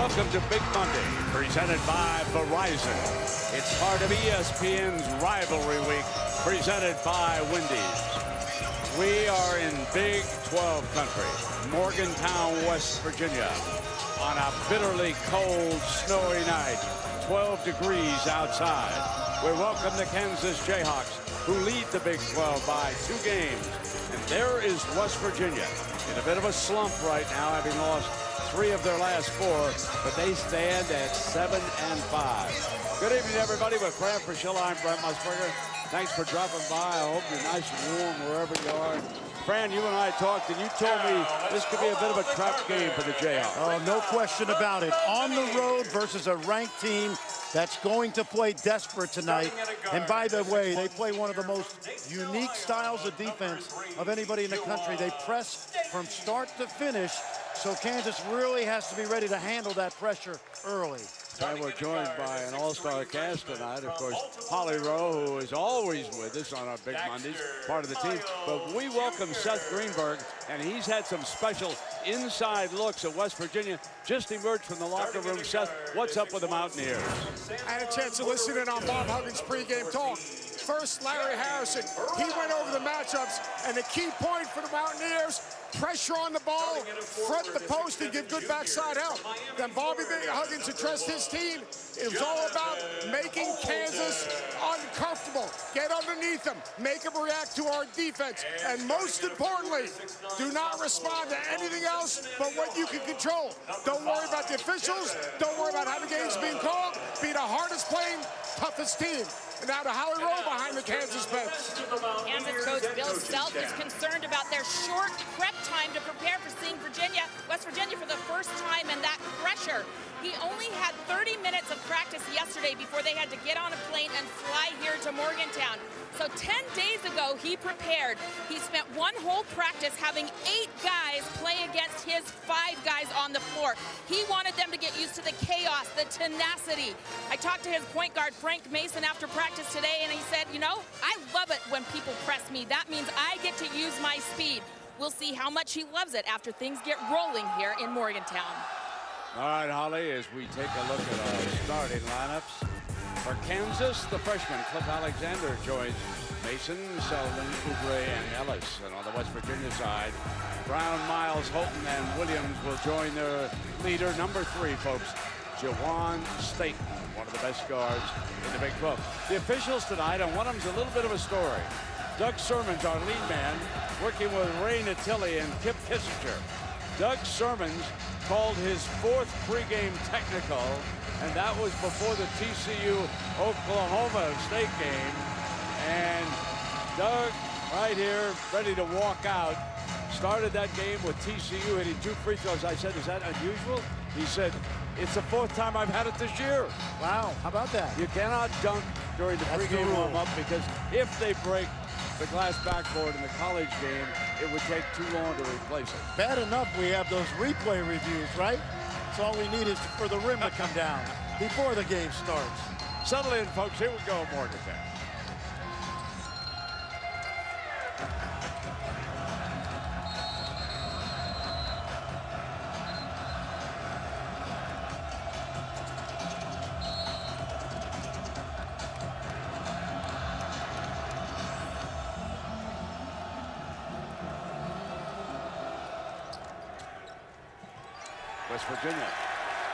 Welcome to Big Monday, presented by Verizon. It's part of ESPN's Rivalry Week, presented by Wendy's. We are in Big 12 country, Morgantown, West Virginia, on a bitterly cold, snowy night, 12 degrees outside. We welcome the Kansas Jayhawks, who lead the Big 12 by 2 games. And there is West Virginia in a bit of a slump right now, having lost 3 of their last 4, but they stand at 7-5. Good evening, everybody. With Fran Fraschilla, I'm Brent Musburger. Thanks for dropping by. I hope you're nice and warm wherever you are. Fran, you and I talked, and you told me this could be a bit of a trap game for the Jayhawks. Oh, no question about it. On the road versus a ranked team that's going to play desperate tonight. And by the way, they play one of the most unique styles of defense of anybody in the country. They press from start to finish, so Kansas really has to be ready to handle that pressure early. And we're joined by an all-star cast tonight. Of course, Holly Rowe, who is always with us on our Big Mondays, part of the team. But we welcome Seth Greenberg, and he's had some special inside looks at West Virginia. Just emerged from the locker room. Seth, what's up with the Mountaineers? I had a chance to listen in on Bob Huggins' pregame talk. First, Larry Harrison, he went over the matchups, and the key point for the Mountaineers, pressure on the ball, front the post, and give good backside help. Then Bobby Huggins addressed his team. It was all about making Kansas uncomfortable. Get underneath them, make them react to our defense, and most importantly, do not respond to anything else but what you can control. Don't worry about the officials. Don't worry about how the game's being called. Be the hardest playing, toughest team. And now to Holly Rowe behind the Kansas bench. Kansas coach Bill Self is concerned about their short prep time to prepare for seeing West Virginia for the first time, and that pressure. He only had 30 minutes of practice yesterday before they had to get on a plane and fly here to Morgantown. So 10 days ago, he prepared. He spent one whole practice having 8 guys play against his 5 guys on the floor. He wanted them to get used to the chaos, the tenacity. I talked to his point guard, Frank Mason, after practice today, and he said, you know, I love it when people press me. That means I get to use my speed. We'll see how much he loves it after things get rolling here in Morgantown. All right, Holly, as we take a look at our starting lineups. For Kansas, the freshman Cliff Alexander joins Mason, Selden, Oubre, and Ellis. And on the West Virginia side, Brown, Miles, Holton, and Williams will join their leader, number 3, folks, Jawan Staten, one of the best guards in the Big 12. The officials tonight, and one of them's a little bit of a story. Doug Sermons, our lead man, working with Ray Natili and Kip Kissinger. Doug Sermons called his 4th pregame technical, and that was before the TCU-Oklahoma State game. And Doug, right here, ready to walk out, started that game with TCU hitting 2 free throws. I said, is that unusual? He said, it's the 4th time I've had it this year. Wow, how about that? You cannot dunk during the pregame warm-up, because if they break the glass backboard in the college game, it would take too long to replace it. Bad enough we have those replay reviews, right? So all we need is for the rim to come down before the game starts. Settle in, folks. Here we go, Morgantown. West Virginia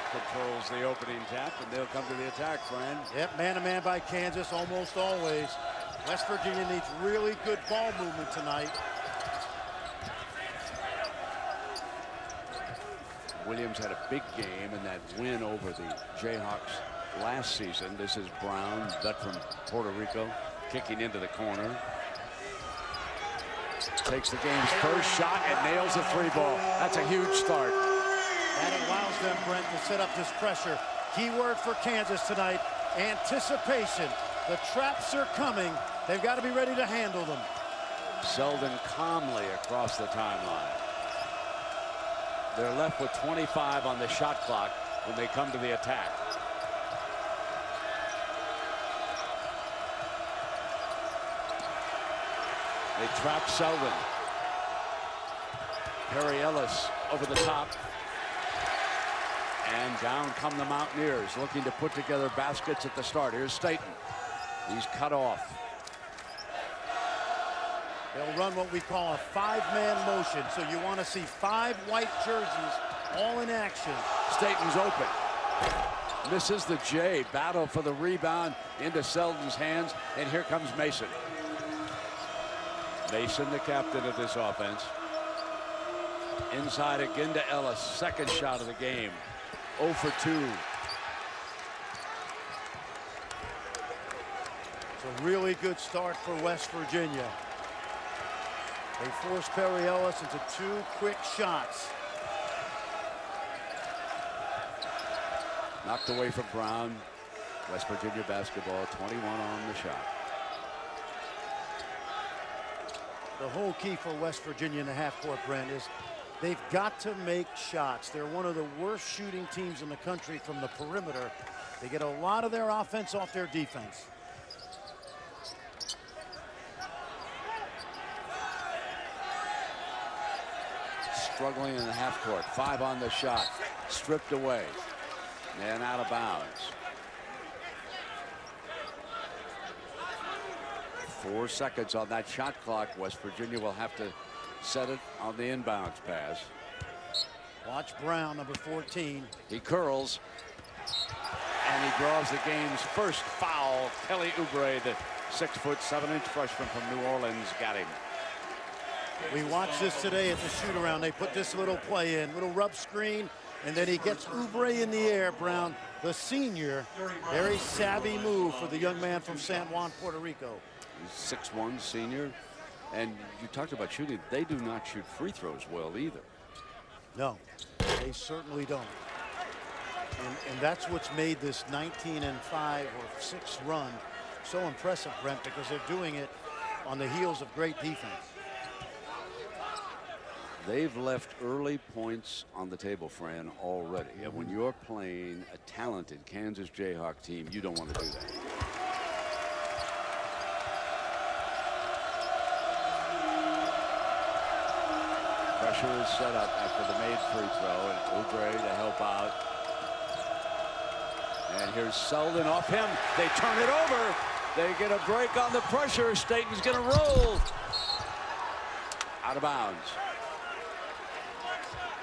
controls the opening tap, and they'll come to the attack, Fran. Yep, man-to-man by Kansas almost always. West Virginia needs really good ball movement tonight. Williams had a big game in that win over the Jayhawks last season. This is Brown, vet from Puerto Rico, kicking into the corner. Takes the game's first shot and nails a 3-ball. That's a huge start. That allows them, Brent, to set up this pressure. Key word for Kansas tonight, anticipation. The traps are coming. They've got to be ready to handle them. Selden calmly across the timeline. They're left with 25 on the shot clock when they come to the attack. They trap Selden. Perry Ellis over the top. And down come the Mountaineers, looking to put together baskets at the start. Here's Staten. He's cut off. They'll run what we call a five-man motion. So you want to see 5 white jerseys all in action. Staten's open. Misses the J. Battle for the rebound into Selden's hands. And here comes Mason. Mason, the captain of this offense. Inside again to Ellis. Second shot of the game. 0 for 2. It's a really good start for West Virginia. They force Perry Ellis into 2 quick shots. Knocked away from Brown. West Virginia basketball, 21 on the shot. The whole key for West Virginia in the half-court, Brent, is they've got to make shots. They're one of the worst shooting teams in the country from the perimeter. They get a lot of their offense off their defense. Struggling in the half court. 5 on the shot. Stripped away. And out of bounds. 4 seconds on that shot clock. West Virginia will have to set it on the inbounds pass. Watch Brown, number 14. He curls. And he draws the game's first foul. Kelly Oubre, the 6'7" freshman from New Orleans, got him. We watched this today at the shoot-around. They put this little play in, little rub screen, and then he gets Oubre in the air. Brown, the senior, very savvy move for the young man from San Juan, Puerto Rico. He's 6'1", senior. And you talked about shooting. They do not shoot free throws well either. No, they certainly don't. And that's what's made this 19-5 or 6 run so impressive, Brent, because they're doing it on the heels of great defense. They've left early points on the table, Fran, already. And when you're playing a talented Kansas Jayhawk team, you don't want to do that. Pressure is set up after the made free throw, and Oubre to help out. And here's Selden off him. They turn it over. They get a break on the pressure. Staten's going to roll. Out of bounds.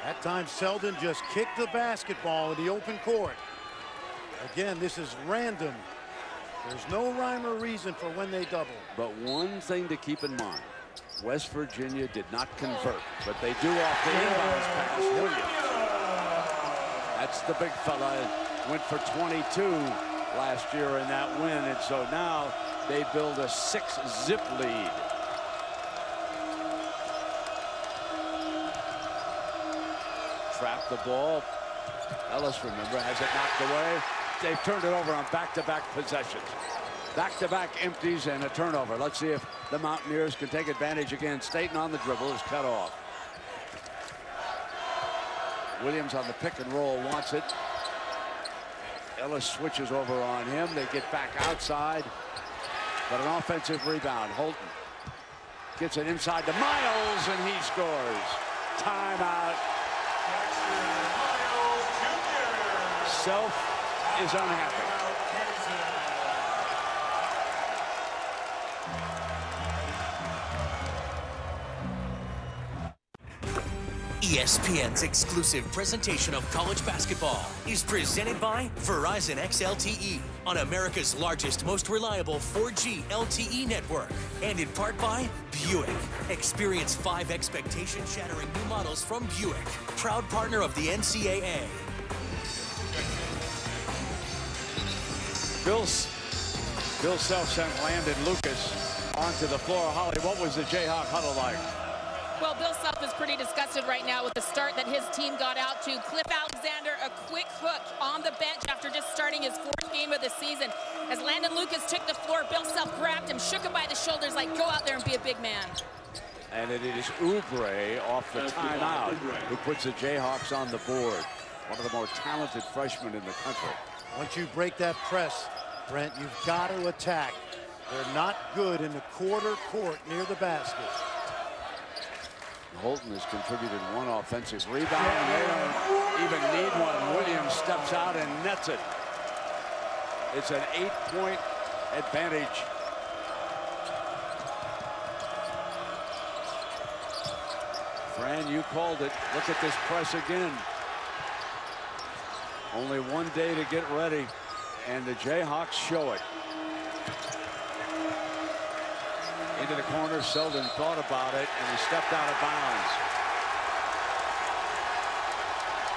That time Selden just kicked the basketball in the open court. Again, this is random. There's no rhyme or reason for when they double. But one thing to keep in mind, West Virginia did not convert, but they do off the inbounds pass. Williams. That's the big fella. Went for 22 last year in that win, and so now they build a 6-zip lead. Trapped the ball. Ellis, remember, has it knocked away. They've turned it over on back-to-back possessions. Back-to-back empties and a turnover. Let's see if the Mountaineers can take advantage again. Staten on the dribble is cut off. Williams on the pick and roll wants it. Ellis switches over on him. They get back outside. But an offensive rebound. Holton gets it inside to Miles, and he scores. Timeout. Self is unhappy. ESPN's exclusive presentation of college basketball is presented by Verizon XLTE on America's largest, most reliable 4G LTE network, and in part by Buick. Experience 5 expectation-shattering new models from Buick, proud partner of the NCAA. Bill Self sent Landon Lucas onto the floor. Holly, what was the Jayhawk huddle like? Well, Bill Self is pretty disgusted right now with the start that his team got out to. Cliff Alexander, a quick hook on the bench after just starting his 4th game of the season. As Landon Lucas took the floor, Bill Self grabbed him, shook him by the shoulders like, go out there and be a big man. And it is Oubre off the timeout who puts the Jayhawks on the board. One of the more talented freshmen in the country. Once you break that press, Brent, you've got to attack. They're not good in the quarter court near the basket. Holton has contributed 1 offensive rebound, and they don't even need one. Williams steps out and nets it. It's an 8-point advantage. Fran, you called it. Look at this press again. Only 1 day to get ready, and the Jayhawks show it. Into the corner, Selden thought about it, and he stepped out of bounds.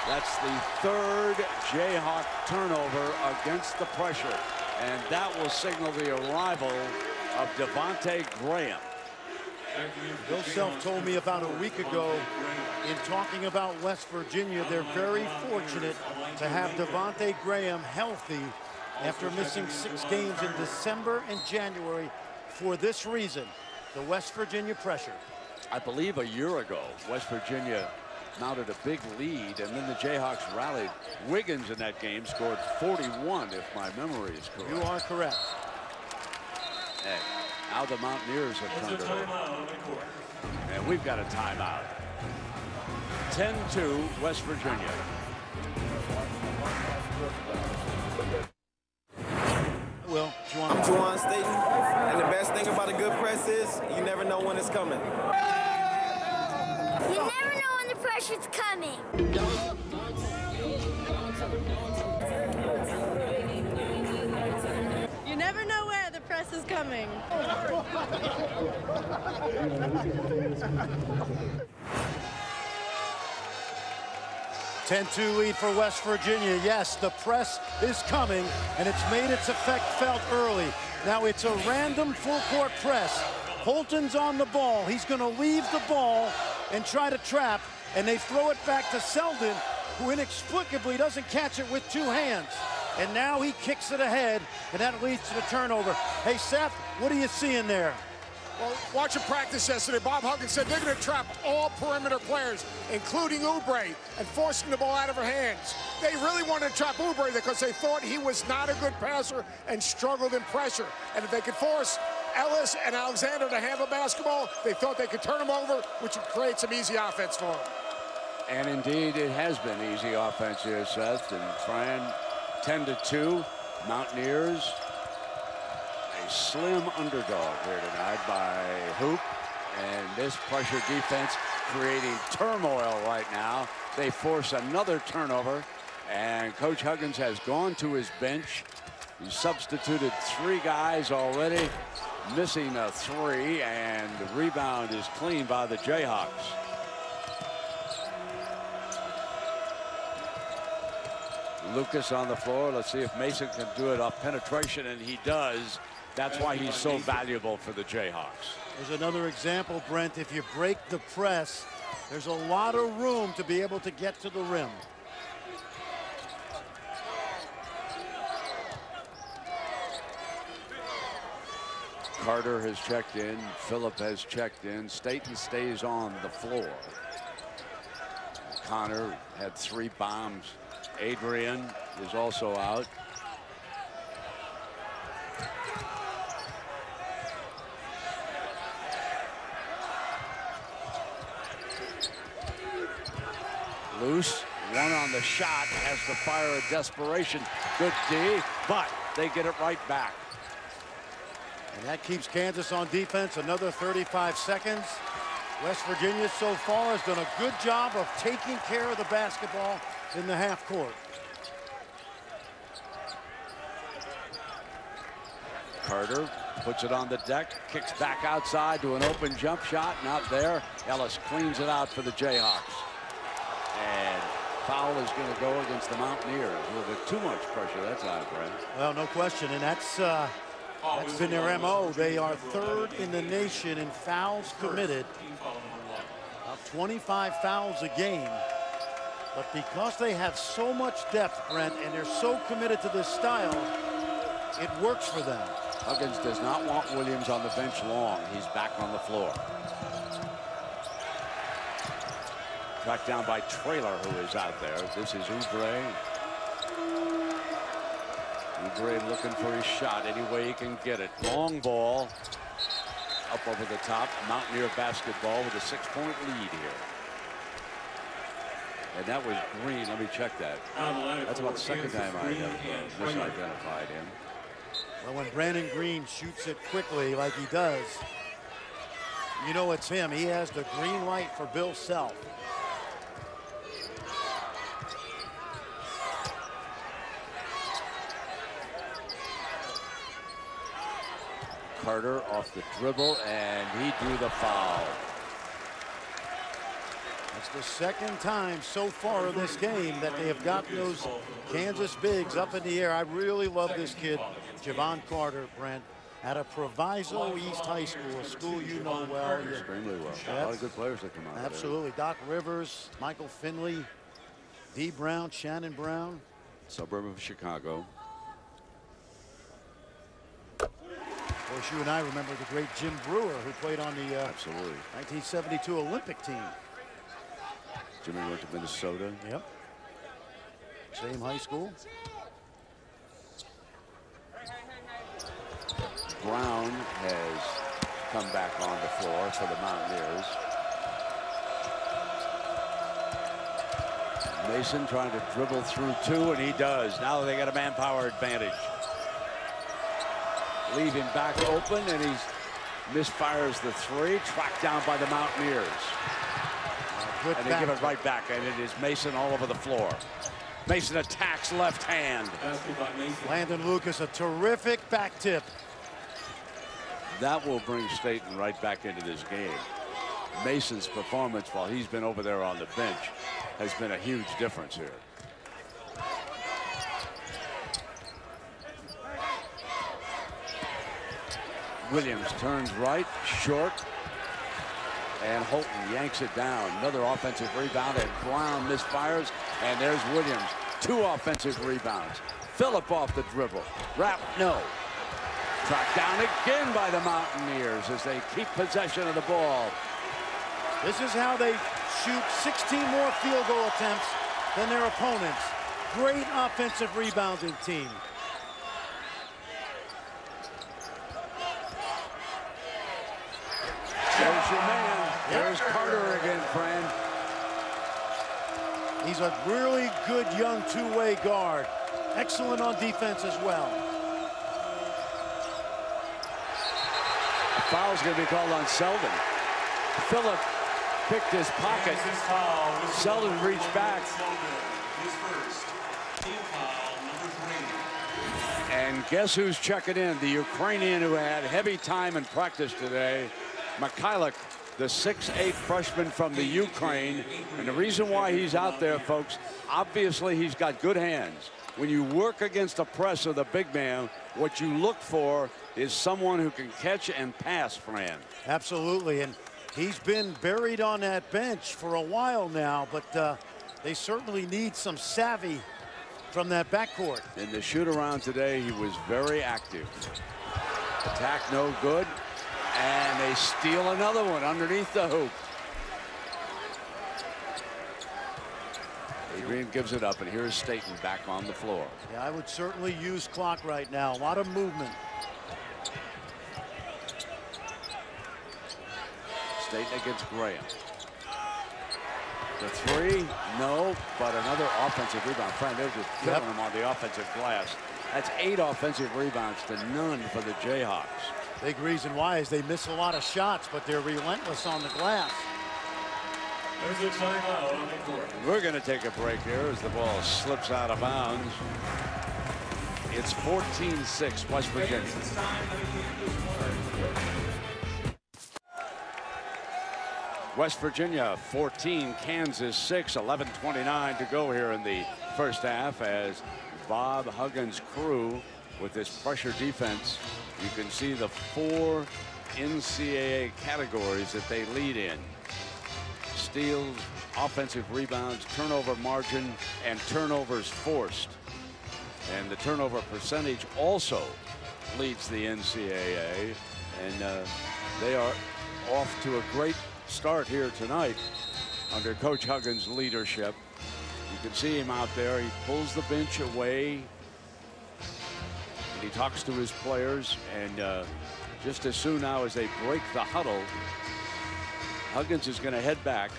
That's the 3rd Jayhawk turnover against the pressure, and that will signal the arrival of Devontae Graham. Bill Self told me about a week ago in talking about West Virginia, they're very fortunate to have Devontae Graham healthy after missing 6 games in December and January for this reason, the West Virginia pressure. I believe a year ago, West Virginia mounted a big lead, and then the Jayhawks rallied. Wiggins in that game scored 41, if my memory is correct. You are correct. And now the Mountaineers have turned it over. And we've got a timeout. 10-2 West Virginia. Well, I'm Juwan Staten, and the best thing about a good press is you never know when it's coming. You never know when the pressure's coming. You never know where the press is coming. 10-2 lead for West Virginia. Yes, the press is coming, and it's made its effect felt early. Now it's a random full-court press. Holton's on the ball. He's going to leave the ball and try to trap, and they throw it back to Selden, who inexplicably doesn't catch it with 2 hands. And now he kicks it ahead, and that leads to the turnover. Hey, Seth, what are you seeing there? Well, watching practice yesterday, Bob Huggins said they're going to trap all perimeter players, including Oubre, and forcing the ball out of her hands. They really wanted to trap Oubre because they thought he was not a good passer and struggled in pressure. And if they could force Ellis and Alexander to handle basketball, they thought they could turn them over, which would create some easy offense for them. And indeed, it has been easy offense here, Seth. And Fran, 10-2, Mountaineers. A slim underdog here tonight by Hoop. And this pressure defense creating turmoil right now. They force another turnover. And Coach Huggins has gone to his bench. He substituted 3 guys already, missing a 3, and the rebound is clean by the Jayhawks. Lucas on the floor. Let's see if Mason can do it off penetration, and he does. That's why he's so valuable for the Jayhawks. There's another example, Brent. If you break the press, there's a lot of room to be able to get to the rim. Carter has checked in. Phillip has checked in. Staten stays on the floor. Connor had 3 bombs. Adrian is also out. Loose. 1 on the shot. Has to fire a desperation. Good D, but they get it right back. And that keeps Kansas on defense another 35 seconds. West Virginia so far has done a good job of taking care of the basketball in the half court. Carter puts it on the deck, kicks back outside to an open jump shot, not there. Ellis cleans it out for the Jayhawks. And foul is going to go against the Mountaineers. A little bit too much pressure that time, Brent. Well, no question, and that's been their MO. They are 3rd in the nation in fouls committed. About 25 fouls a game. But because they have so much depth, Brent, and they're so committed to this style, it works for them. Huggins does not want Williams on the bench long. He's back on the floor. Tracked down by Traylor, who is out there. This is Oubre. Oubre looking for his shot any way he can get it. Long ball. up over the top. Mountaineer basketball with a 6-point lead here. And that was Green. Let me check that. That's about the second time I have misidentified him. Well, when Brandon Green shoots it quickly like he does, you know it's him. He has the green light for Bill Self. Carter off the dribble, and he drew the foul. It's the second time so far in this game that they have gotten those Kansas bigs up in the air. I really love this kid, Javon Carter, Brent, out of Proviso East High School, a school you know well. Extremely well. A lot of good players that come out. Absolutely. Doc Rivers, Michael Finley, D. Brown, Shannon Brown. Suburb of Chicago. Of course, you and I remember the great Jim Brewer, who played on the 1972 Olympic team. Jimmy went to Minnesota. Yep. Same high school. Brown has come back on the floor for the Mountaineers. Mason trying to dribble through two, and he does. Now they got a manpower advantage. Leave him back open, and he misfires the three, tracked down by the Mountaineers. And they give it right back, and it is Mason all over the floor. Mason attacks left hand. Landon Lucas, a terrific back tip. That will bring Staten right back into this game. Mason's performance while he's been over there on the bench has been a huge difference here. Williams turns right, short, and Holton yanks it down. Another offensive rebound, and Brown misfires, and there's Williams. 2 offensive rebounds. Phillip off the dribble. Rap, no. Tracked down again by the Mountaineers as they keep possession of the ball. This is how they shoot 16 more field goal attempts than their opponents. Great offensive rebounding team. There's your man. There's Carter again, friend. He's a really good young two-way guard. Excellent on defense as well. A foul's going to be called on Selden. Phillip picked his pocket. Selden reached back. And guess who's checking in? The Ukrainian who had heavy time in practice today. Mikhailuk, the 6'8" freshman from the Ukraine. And the reason why he's out there, folks, obviously he's got good hands. When you work against a press of the big man, what you look for is someone who can catch and pass, Fran. Absolutely, and he's been buried on that bench for a while now, but they certainly need some savvy from that backcourt. In the shoot-around today, he was very active. Attack no good. And they steal another one underneath the hoop. Adrian gives it up, and here's Staten back on the floor. Yeah, I would certainly use clock right now. A lot of movement. Staten against Graham. The three, no, but another offensive rebound. Friend, they're just killing him on the offensive glass. That's 8 offensive rebounds to none for the Jayhawks. Big reason why is they miss a lot of shots, but they're relentless on the glass. There's a timeout on the court. We're going to take a break here as the ball slips out of bounds. It's 14-6, West Virginia. West Virginia 14, Kansas 6, 11:29 to go here in the first half as Bob Huggins' crew with this pressure defense. You can see the 4 NCAA categories that they lead in. Steals, offensive rebounds, turnover margin, and turnovers forced. And the turnover percentage also leads the NCAA. And they are off to a great start here tonight under Coach Huggins' leadership. You can see him out there. He pulls the bench away. And he talks to his players, and Just as soon now as they break the huddle, Huggins is going to head back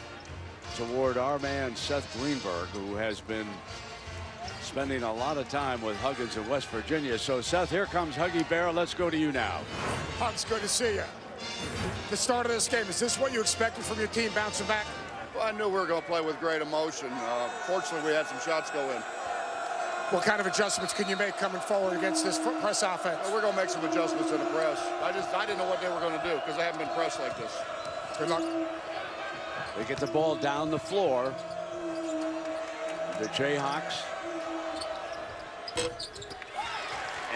toward our man Seth Greenberg, who has been spending a lot of time with Huggins in West Virginia. So Seth, here comes Huggy Bear. Let's go to you now. Hugs, good to see you. The start of this game, is this what you expected from your team bouncing back? Well, I knew we were going to play with great emotion. Fortunately, we had some shots go in. What kind of adjustments can you make coming forward against this press offense? Well, we're going to make some adjustments in the press. I didn't know what they were going to do because they haven't been pressed like this. Good luck. They get the ball down the floor. The Jayhawks.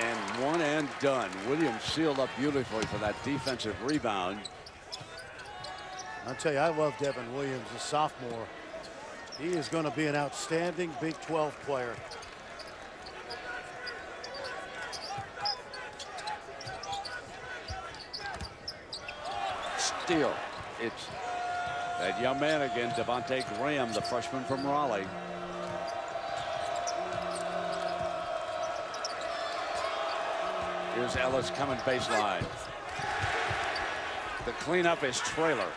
And one and done. Williams sealed up beautifully for that defensive rebound. I'll tell you, I love Devin Williams, a sophomore. He is going to be an outstanding Big 12 player. Steal. It's that young man again, Devontae Graham, the freshman from Raleigh. Here's Ellis coming baseline. The cleanup is Trailer.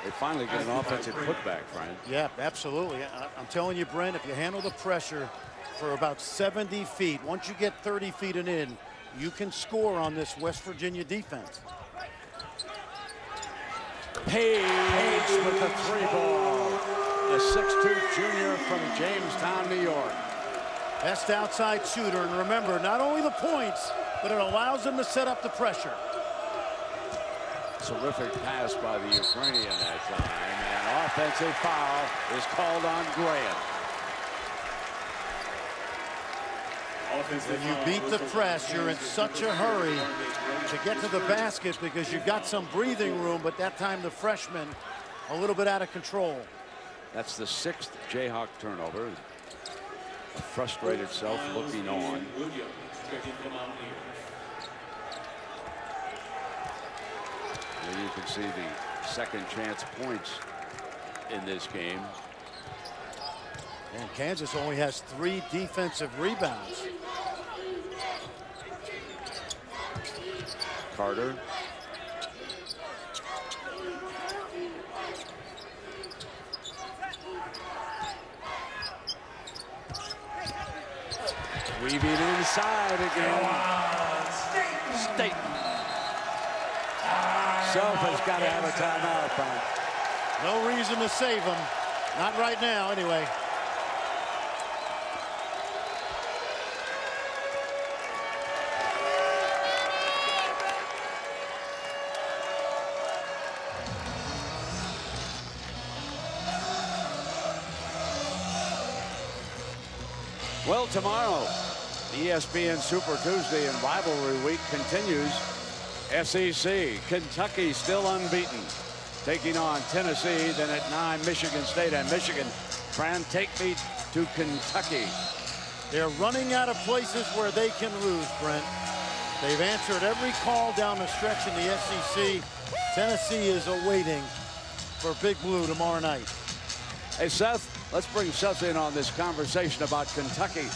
They finally get an offensive putback, Frank. Yeah, absolutely. I'm telling you, Brent, if you handle the pressure for about 70 feet, once you get 30 feet and in, you can score on this West Virginia defense. Page with the 3 ball. The 6'2" junior from Jamestown, New York. Best outside shooter, and remember, not only the points, but it allows them to set up the pressure. Terrific pass by the Ukrainian that time, and offensive foul is called on Graham. When you beat the press, you're in such a hurry to get to the basket because you've got some breathing room, but that time the freshman a little bit out of control. That's the 6th Jayhawk turnover. A frustrated Self looking on. Here you can see the second chance points in this game. And Kansas only has 3 defensive rebounds. Carter. Weaving inside again. Staten. Self has got to have a timeout, Frank. No reason to save him. Not right now, anyway. Well, tomorrow, ESPN Super Tuesday and Rivalry Week continues. SEC, Kentucky still unbeaten, taking on Tennessee. Then at 9, Michigan State and Michigan. Fran, take me to Kentucky. They're running out of places where they can lose, Brent. They've answered every call down the stretch in the SEC. Tennessee is awaiting for Big Blue tomorrow night. Hey, Seth, let's bring Seth in on this conversation about Kentucky.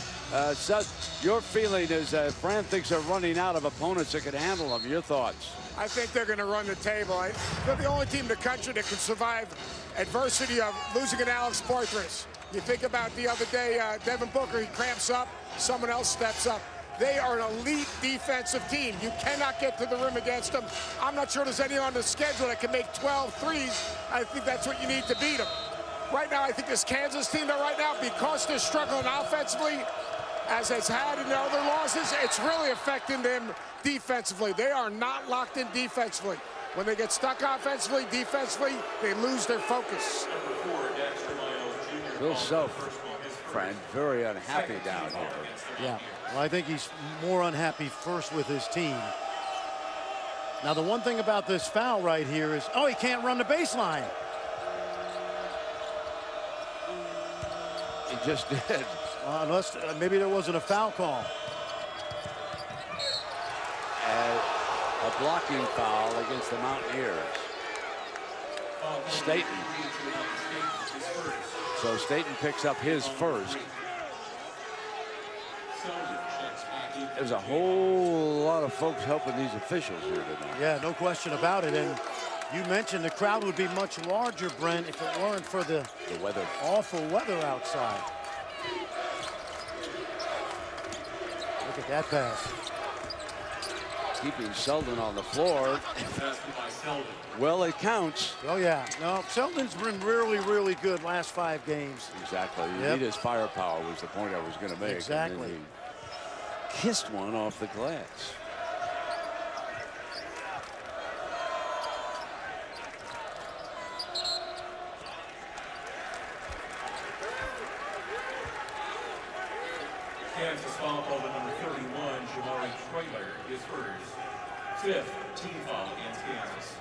Seth, your feeling is Fran thinks they're running out of opponents that can handle them. Your thoughts? I think they're going to run the table. They're the only team in the country that can survive adversity of losing an Alex Poitras. You think about the other day, Devin Booker, he cramps up, someone else steps up. They are an elite defensive team. You cannot get to the rim against them. I'm not sure there's anyone on the schedule that can make 12 threes. I think that's what you need to beat them. Right now, I think this Kansas team, right now, because they're struggling offensively, as it's had in their other losses, it's really affecting them defensively. They are not locked in defensively. When they get stuck offensively, defensively, they lose their focus. Bill Self, Fran, very unhappy down here. Yeah, well, I think he's more unhappy first with his team. Now, the one thing about this foul right here is, oh, he can't run the baseline. He just did. Unless maybe there wasn't a foul call. A blocking foul against the Mountaineers. Staten. So Staten picks up his first. There's a whole lot of folks helping these officials here tonight. Yeah, no question about it. And you mentioned the crowd would be much larger, Brent, if it weren't for the weather. Awful weather outside. Look at that pass. Keeping Selden on the floor. Well, it counts. Oh, yeah. No, Selden's been really, really good last 5 games. Exactly. You need his firepower was the point I was going to make. Exactly. And then he kissed one off the glass. Kansas foul called at number 31, Jamari Trailer, is hers. 5th team foul against Kansas.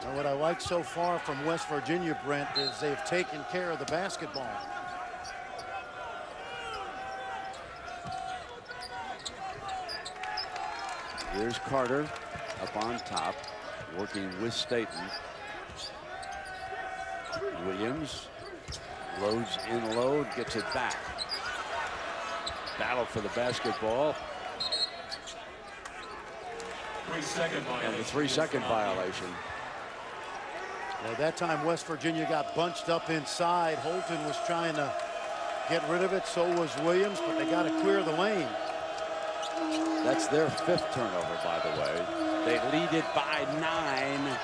And what I like so far from West Virginia, Brent, is they've taken care of the basketball. Here's Carter up on top, working with Staten. Williams loads in low, gets it back. Battle for the basketball. And the 3-second violation. Well, that time West Virginia got bunched up inside. Holton was trying to get rid of it. So was Williams, but they got to clear the lane. That's their 5th turnover, by the way. They lead it by 9.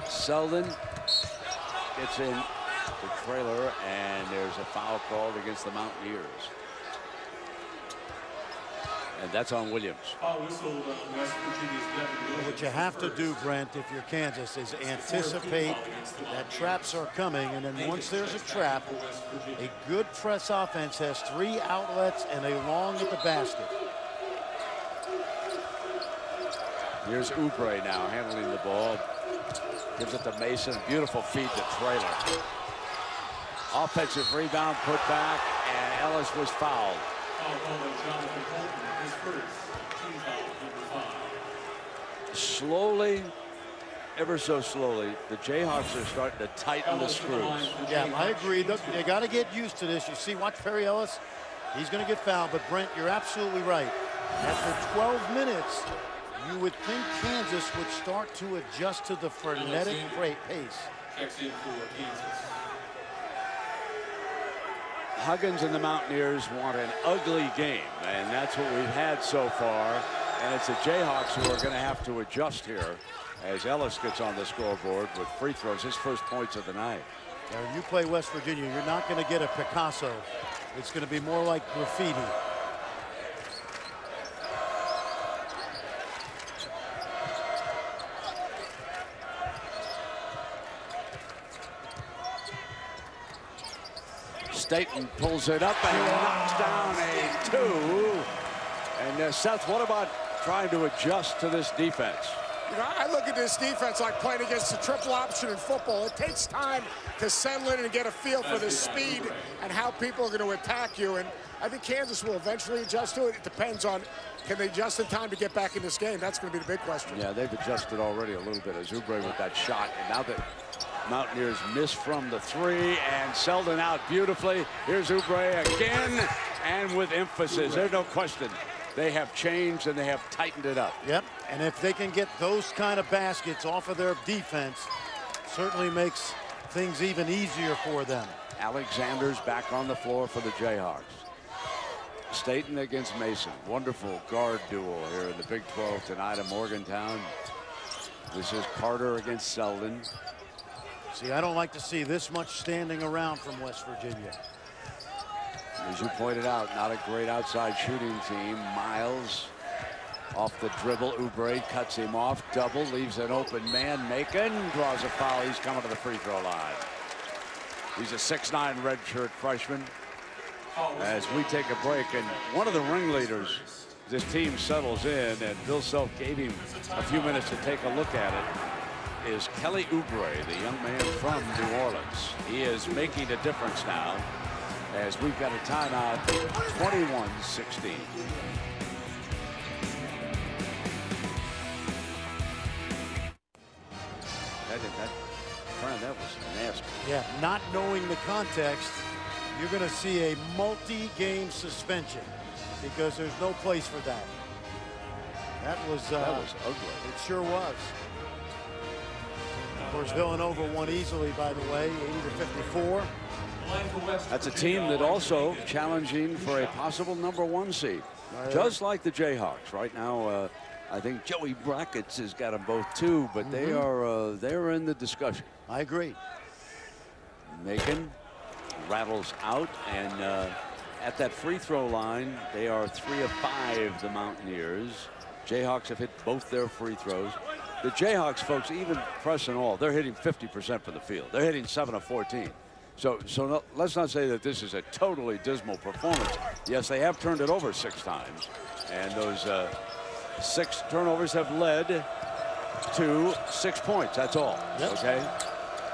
Selden gets in the trailer, and there's a foul called against the Mountaineers. And that's on Williams. What you have to do, Brent, if you're Kansas, is anticipate that traps are coming. And then once there's a trap, a good press offense has 3 outlets and a long at the basket. Here's Oubre now handling the ball. Gives it to Mason. Beautiful feed to Trailer. Offensive rebound put back, and Ellis was fouled. Slowly, ever so slowly, the Jayhawks are starting to tighten the screws. Yeah, I agree. They got to get used to this. You see, watch Perry Ellis. He's going to get fouled. But, Brent, you're absolutely right. After 12 minutes, you would think Kansas would start to adjust to the frenetic pace. Huggins and the Mountaineers want an ugly game, and that's what we've had so far. And it's the Jayhawks who are going to have to adjust here as Ellis gets on the scoreboard with free throws, his first points of the night. Now, when you play West Virginia, you're not going to get a Picasso. It's going to be more like graffiti. Staten pulls it up and knocks down a 2. And Seth, what about trying to adjust to this defense? You know, I look at this defense like playing against the triple option in football. It takes time to settle in and get a feel for the speed and how people are going to attack you. And I think Kansas will eventually adjust to it. It depends on, can they adjust in time to get back in this game? That's going to be the big question. Yeah, they've adjusted already a little bit as Oubre with that shot. And now that Mountaineers miss from the 3, and Selden out beautifully. Here's Oubre again, and with emphasis. There's no question. They have changed and they have tightened it up. Yep, and if they can get those kind of baskets off of their defense, certainly makes things even easier for them. Alexander's back on the floor for the Jayhawks. Staten against Mason. Wonderful guard duel here in the Big 12 tonight at Morgantown. This is Carter against Selden. See, I don't like to see this much standing around from West Virginia. As you pointed out, not a great outside shooting team. Miles off the dribble. Oubre cuts him off. Double, leaves an open man. Macon draws a foul. He's coming to the free throw line. He's a 6'9" redshirt freshman. As we take a break, and one of the ringleaders, this team settles in, and Bill Self gave him a few minutes to take a look at it, is Kelly Oubre, the young man from New Orleans. He is making a difference now, as we've got a timeout, 21-16. That was nasty. Yeah, not knowing the context, you're going to see a multi-game suspension because there's no place for that. That was ugly. It sure was. Of course, Villanova won easily, by the way, 80-54. That's a team that also challenging for a possible #1 seed, just like the Jayhawks. Right now, I think Joey Brackets has got them both too, but they're in the discussion. I agree. Macon rattles out, and at that free throw line, they are 3 of 5, the Mountaineers. Jayhawks have hit both their free throws. The Jayhawks, folks, even press and all, they're hitting 50% from the field. They're hitting 7 of 14. So let's not say that this is a totally dismal performance. Yes, they have turned it over 6 times, and those 6 turnovers have led to 6 points. That's all. Yep. Okay.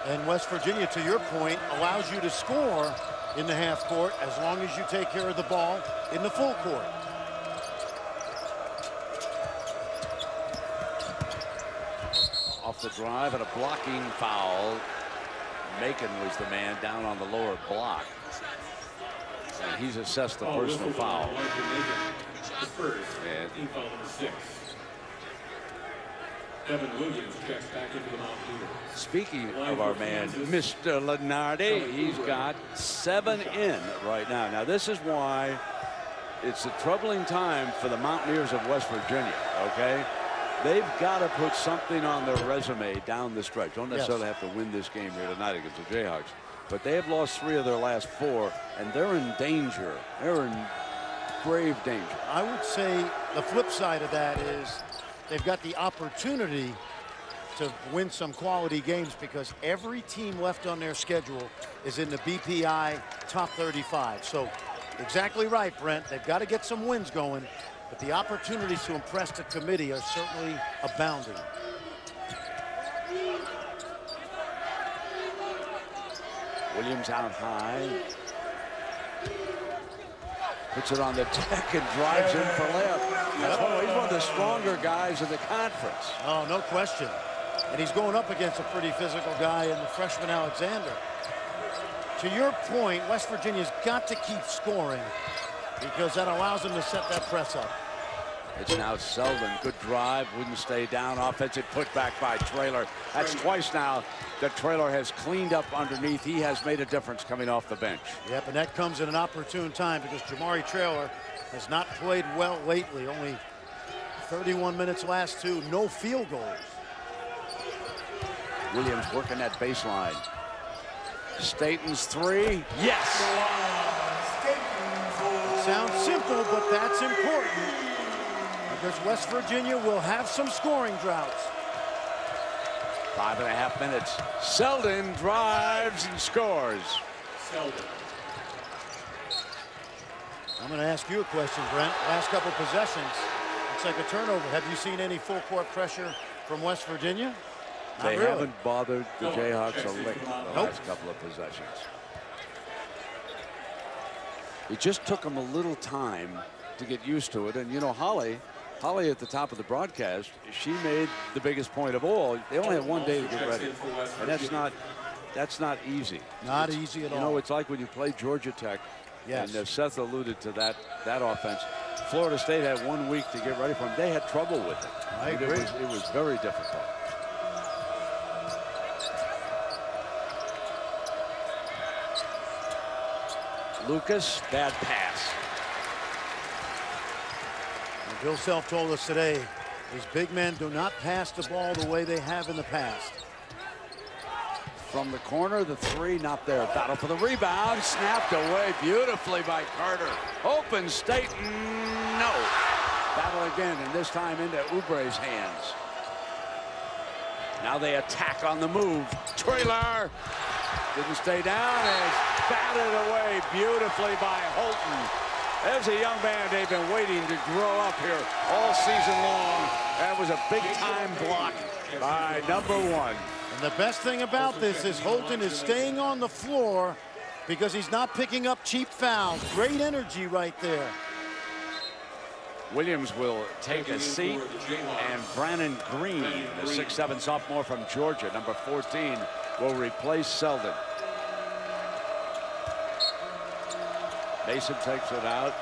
And West Virginia, to your point, allows you to score in the half court as long as you take care of the ball in the full court. Off the drive and a blocking foul. Macon was the man down on the lower block. And he's assessed the personal foul. And Evan Williams checks back into the Mountaineers. Speaking of our man, Mr. Lenardi, he's got 7 in right now. Now, this is why it's a troubling time for the Mountaineers of West Virginia, okay? They've got to put something on their resume down the stretch. Don't necessarily have to win this game here tonight against the Jayhawks. But they have lost 3 of their last 4, and they're in danger. They're in grave danger. I would say the flip side of that is they've got the opportunity to win some quality games because every team left on their schedule is in the BPI top 35. So exactly right, Brent. They've got to get some wins going, but the opportunities to impress the committee are certainly abounding. Williams out high. Puts it on the deck and drives in for layup. He's one of the stronger guys in the conference. Oh, no question. And he's going up against a pretty physical guy in the freshman Alexander. To your point, West Virginia's got to keep scoring because that allows them to set that press up. It's now Selden. Good drive. Wouldn't stay down. Offensive putback by Traylor. That's twice now that Traylor has cleaned up underneath. He has made a difference coming off the bench. Yep, and that comes at an opportune time because Jamari Traylor has not played well lately. Only 31 minutes last 2. No field goals. Williams working that baseline. Staten's 3. Yes! It sounds simple, but that's important because West Virginia will have some scoring droughts. 5.5 minutes. Selden drives and scores. Selden. I'm going to ask you a question, Brent. Last couple possessions, looks like a turnover. Have you seen any full court pressure from West Virginia? They haven't bothered the Jayhawks a lick the last couple of possessions. It just took them a little time to get used to it. And, you know, Holly at the top of the broadcast, she made the biggest point of all. They only have 1 day to get ready. And that's not easy. Not easy at all. You know, it's like when you play Georgia Tech. Yes. And Seth alluded to that offense. Florida State had 1 week to get ready for them. They had trouble with it. I agree. It was very difficult. Lucas, bad pass. And Bill Self told us today, these big men do not pass the ball the way they have in the past. From the corner, the 3 not there. Battle for the rebound, snapped away beautifully by Carter. Open Staten, no. Battle again, and this time into Oubre's hands. Now they attack on the move. Traylor didn't stay down and batted away beautifully by Holton. There's a young man they've been waiting to grow up here all season long. That was a big-time block by #1. And the best thing about this is Holton is staying on the floor because he's not picking up cheap fouls. Great energy right there. Williams will take a seat, and Brannon Green, the 6'7" sophomore from Georgia, number 14, will replace Selden. Mason takes it out.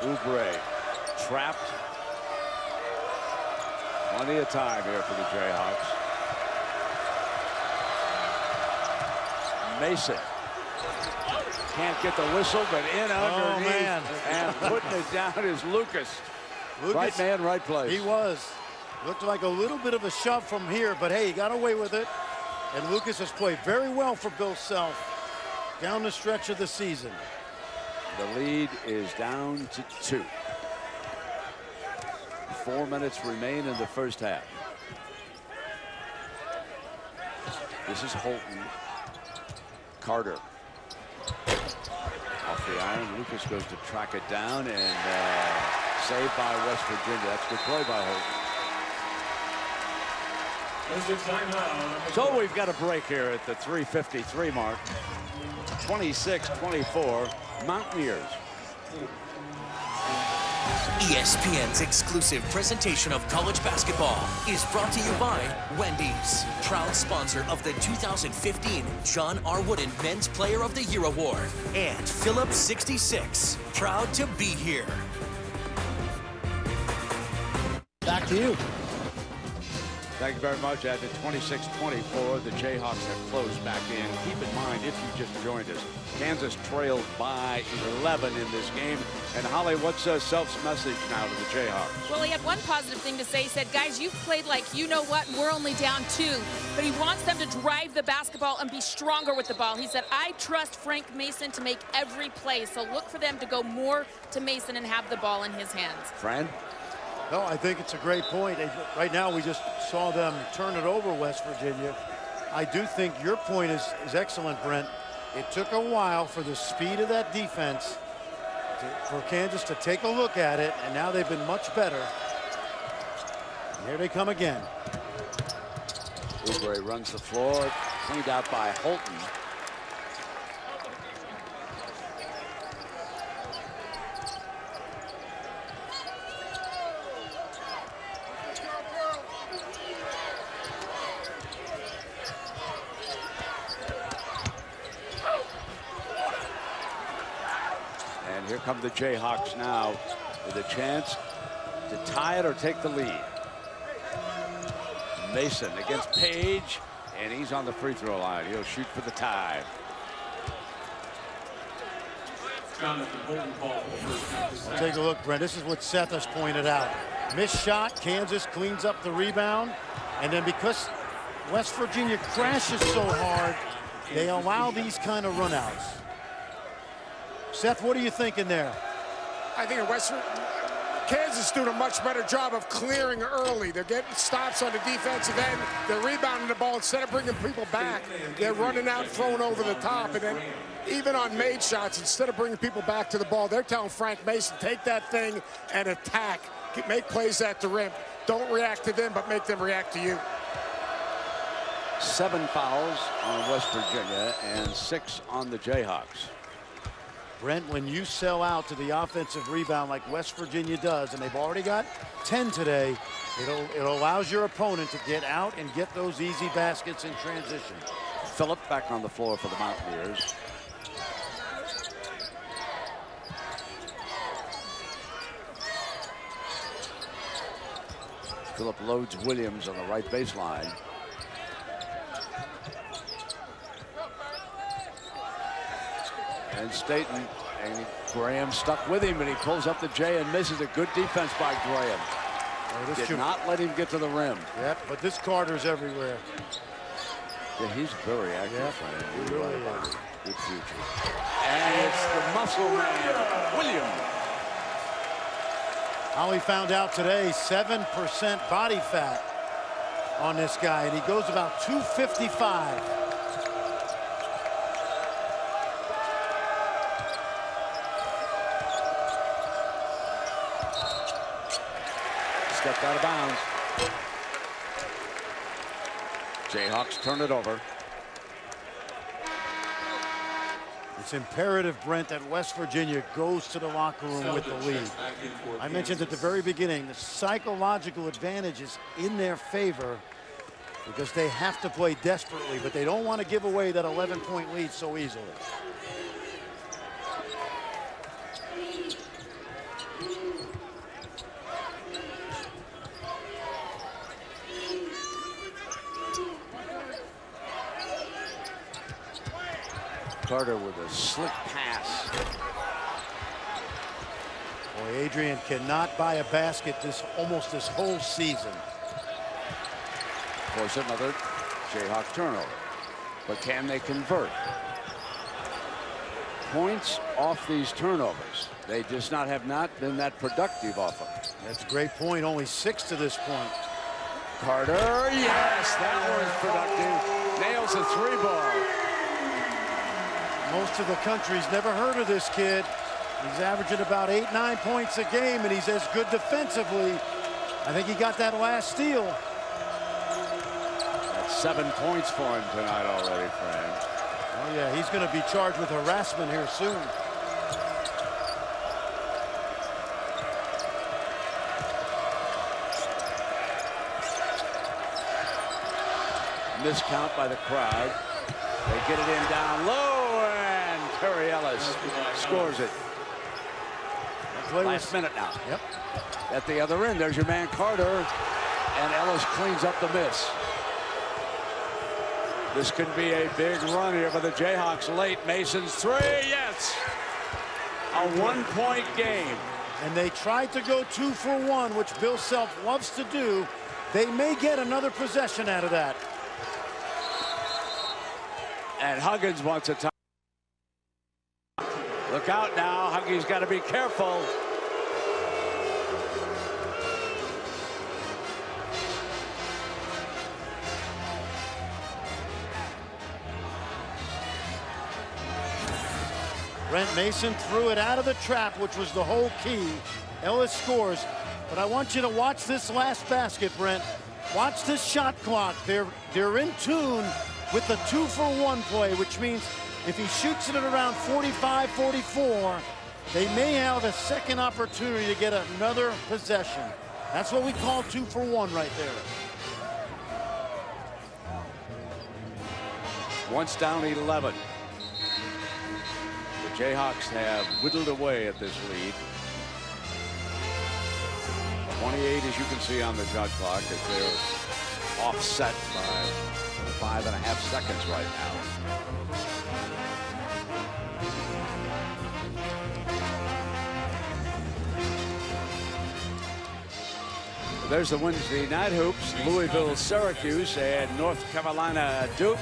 Oubre trapped. Plenty of time here for the Jayhawks. Mason can't get the whistle, but in underneath. Man. And putting it down is Lucas. Right man, right place. He was. Looked like a little bit of a shove from here, but hey, he got away with it. And Lucas has played very well for Bill Self down the stretch of the season. The lead is down to 2. 4 minutes remain in the first half. This is Holton. Carter. Off the iron. Lucas goes to track it down and saved by West Virginia. That's good play by Holton. So we've got a break here at the 3:53 mark. 26-24, Mountaineers. ESPN's exclusive presentation of college basketball is brought to you by Wendy's, proud sponsor of the 2015 John R. Wooden Men's Player of the Year Award, and Phillips 66, proud to be here. Back to you. Thank you very much. At the 26-24, the Jayhawks have closed back in. Keep in mind, if you just joined us, Kansas trailed by 11 in this game. And Holly, what's Self's message now to the Jayhawks? Well, he had one positive thing to say. He said, guys, you've played like you know what, and we're only down 2. But he wants them to drive the basketball and be stronger with the ball. He said, I trust Frank Mason to make every play. So look for them to go more to Mason and have the ball in his hands. Fran? No, I think it's a great point. Right now, we just saw them turn it over West Virginia. I do think your point is excellent, Brent. It took a while for the speed of that defense for Kansas to take a look at it, and now they've been much better. And here they come again. Oubre runs the floor, cleaned out by Holton. Here come the Jayhawks now with a chance to tie it or take the lead. Mason against Page, and he's on the free throw line. He'll shoot for the tie. Well, take a look, Brent. This is what Seth has pointed out. Missed shot, Kansas cleans up the rebound, and then because West Virginia crashes so hard, they allow these kind of runouts. Seth, what are you thinking there? I think Kansas is doing a much better job of clearing early. They're getting stops on the defensive end. They're rebounding the ball. Instead of bringing people back, they're running out, throwing over the top. And then even on made shots, instead of bringing people back to the ball, they're telling Frank Mason, take that thing and attack. Make plays at the rim. Don't react to them, but make them react to you. 7 fouls on West Virginia and 6 on the Jayhawks. Brent, when you sell out to the offensive rebound like West Virginia does, and they've already got 10 today, it allows your opponent to get out and get those easy baskets in transition. Phillip back on the floor for the Mountaineers. Phillip loads Williams on the right baseline. And Staten, and Graham stuck with him, and he pulls up the J and misses. A good defense by Graham. Oh, did not let him get to the rim. Yep, but this Carter's everywhere. Yeah, he's very active. Yep, he really is. Good future. And it's the muscle man, Williams. Holly found out today 7% body fat on this guy, and he goes about 255. Stepped out of bounds. Jayhawks turn it over. It's imperative, Brent, that West Virginia goes to the locker room with the lead. I mentioned at the very beginning, the psychological advantage is in their favor because they have to play desperately, but they don't want to give away that 11-point lead so easily. Carter with a slick pass. Boy, Adrian cannot buy a basket almost this whole season. Of course, another Jayhawk turnover. But can they convert? Points off these turnovers. They just have not been that productive off them. That's a great point. Only 6 to this point. Carter, yes, that was productive. Nails a 3-ball. Most of the country's never heard of this kid. He's averaging about 8-9 points a game, and he's as good defensively. I think he got that last steal. That's 7 points for him tonight already, Fran. Oh, yeah, he's going to be charged with harassment here soon. Miscount by the crowd. They get it in down low, and Terry Ellis scores it. Last minute now. Yep. At the other end, there's your man Carter, and Ellis cleans up the miss. This could be a big run here for the Jayhawks late. Mason's 3, yes! A 1-point game. And they tried to go 2 for 1, which Bill Self loves to do. They may get another possession out of that. And Huggins wants a time. Look out now. Huggy's got to be careful. Brent Mason threw it out of the trap, which was the whole key. Ellis scores. But I want you to watch this last basket, Brent. Watch this shot clock. They're in tune with the 2 for 1 play, which means if he shoots it at around 45, 44, they may have a second opportunity to get another possession. That's what we call 2 for 1 right there. Once down 11. The Jayhawks have whittled away at this lead. 28, as you can see on the shot clock, as they're offset by 5.5 seconds right now. There's the Wednesday night hoops. Louisville, Syracuse, and North Carolina, Duke.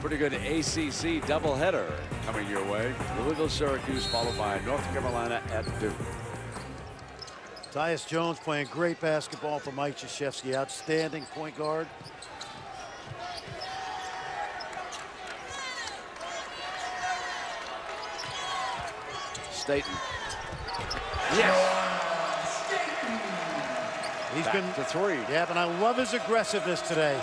Pretty good ACC doubleheader coming your way. Louisville, Syracuse, followed by North Carolina at Duke. Tyus Jones playing great basketball for Mike Krzyzewski. Outstanding point guard. Staten. Yes. He's Back been to 3. Yeah, but I love his aggressiveness today.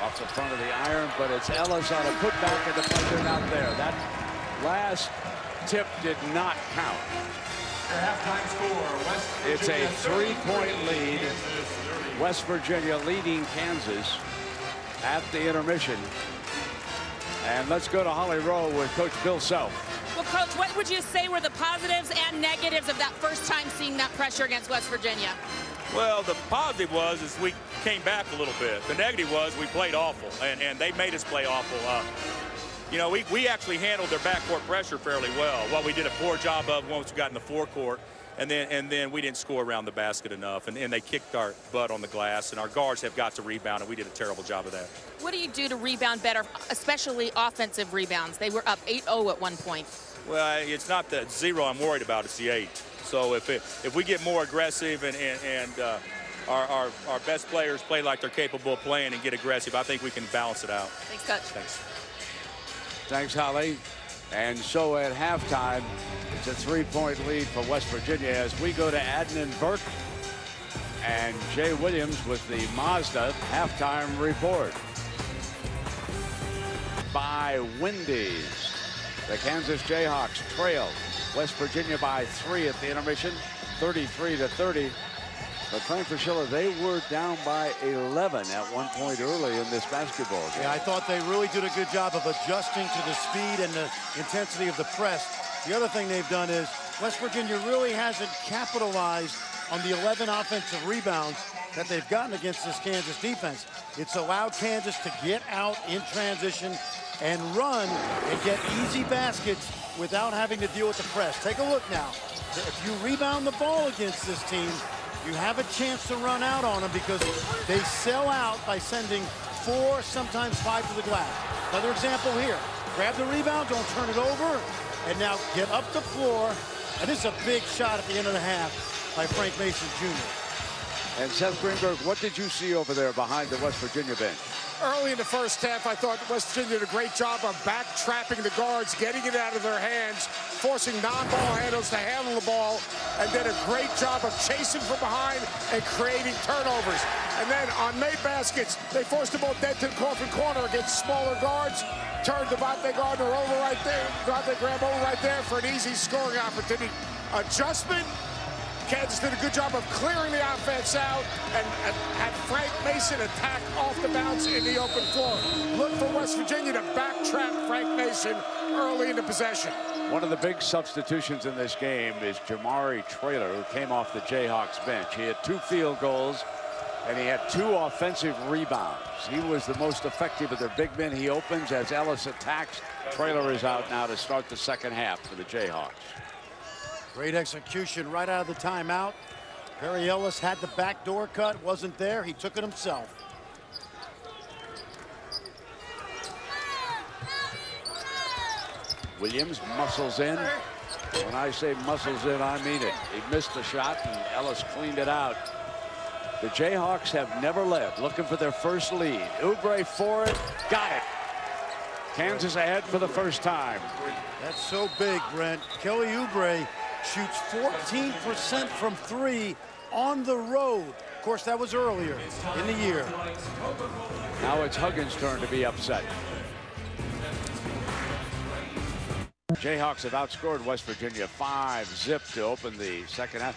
Off the front of the iron, but it's Ellis on a putback, and the pressure not there. That last tip did not count. Your halftime score, West It's a Virginia 3-point lead. West Virginia leading Kansas at the intermission. And let's go to Holly Rowe with Coach Bill Self. Well, Coach, what would you say were the positives and negatives of that first time seeing that pressure against West Virginia? Well, the positive was is we came back a little bit. The negative was we played awful, and they made us play awful. You know, we actually handled their backcourt pressure fairly well. What we did a poor job of once we got in the forecourt, and then we didn't score around the basket enough, and they kicked our butt on the glass, and our guards have got to rebound, and we did a terrible job of that. What do you do to rebound better, especially offensive rebounds? They were up 8-0 at one point. Well, it's not the 0 I'm worried about, it's the 8. So if we get more aggressive and our best players play like they're capable of playing and get aggressive, I think we can balance it out. Thanks, Coach. Thanks. Thanks, Holly. And so at halftime, it's a 3-point lead for West Virginia as we go to Adnan Burke and Jay Williams with the Mazda halftime report. By Wendy's, the Kansas Jayhawks trailed West Virginia by 3 at the intermission, 33-30. But Frank Fraschilla, they were down by 11 at one point early in this basketball game. Yeah, I thought they really did a good job of adjusting to the speed and the intensity of the press. The other thing they've done is West Virginia really hasn't capitalized on the 11 offensive rebounds that they've gotten against this Kansas defense. It's allowed Kansas to get out in transition and run and get easy baskets without having to deal with the press. Take a look now. If you rebound the ball against this team, you have a chance to run out on them because they sell out by sending 4, sometimes 5 to the glass. Another example here. Grab the rebound, don't turn it over, and now get up the floor. And this is a big shot at the end of the half by Frank Mason Jr. And Seth Greenberg, what did you see over there behind the West Virginia bench? Early in the first half, I thought West Virginia did a great job of back-trapping the guards, getting it out of their hands, forcing non-ball handles to handle the ball, and did a great job of chasing from behind and creating turnovers. And then on made baskets, they forced the ball dead to the Crawford corner against smaller guards, turned Devontae Gardner over right there, Devontae Graham over right there for an easy scoring opportunity. Adjustment. Kansas did a good job of clearing the offense out and had Frank Mason attack off the bounce in the open floor. Look for West Virginia to backtrap Frank Mason early in the possession. One of the big substitutions in this game is Jamari Traylor, who came off the Jayhawks bench. He had 2 field goals, and he had 2 offensive rebounds. He was the most effective of their big men. He opens as Ellis attacks. Traylor is out now to start the second half for the Jayhawks. Great execution right out of the timeout. Perry Ellis had the backdoor cut, wasn't there. He took it himself. Williams muscles in. When I say muscles in, I mean it. He missed the shot, and Ellis cleaned it out. The Jayhawks have never led, looking for their first lead. Oubre for it, got it. Kansas ahead for the first time. That's so big, Brent. Kelly Oubre shoots 14% from 3 on the road. Of course, that was earlier in the year. Now it's Huggins' turn to be upset. Jayhawks have outscored West Virginia 5-zip to open the second half.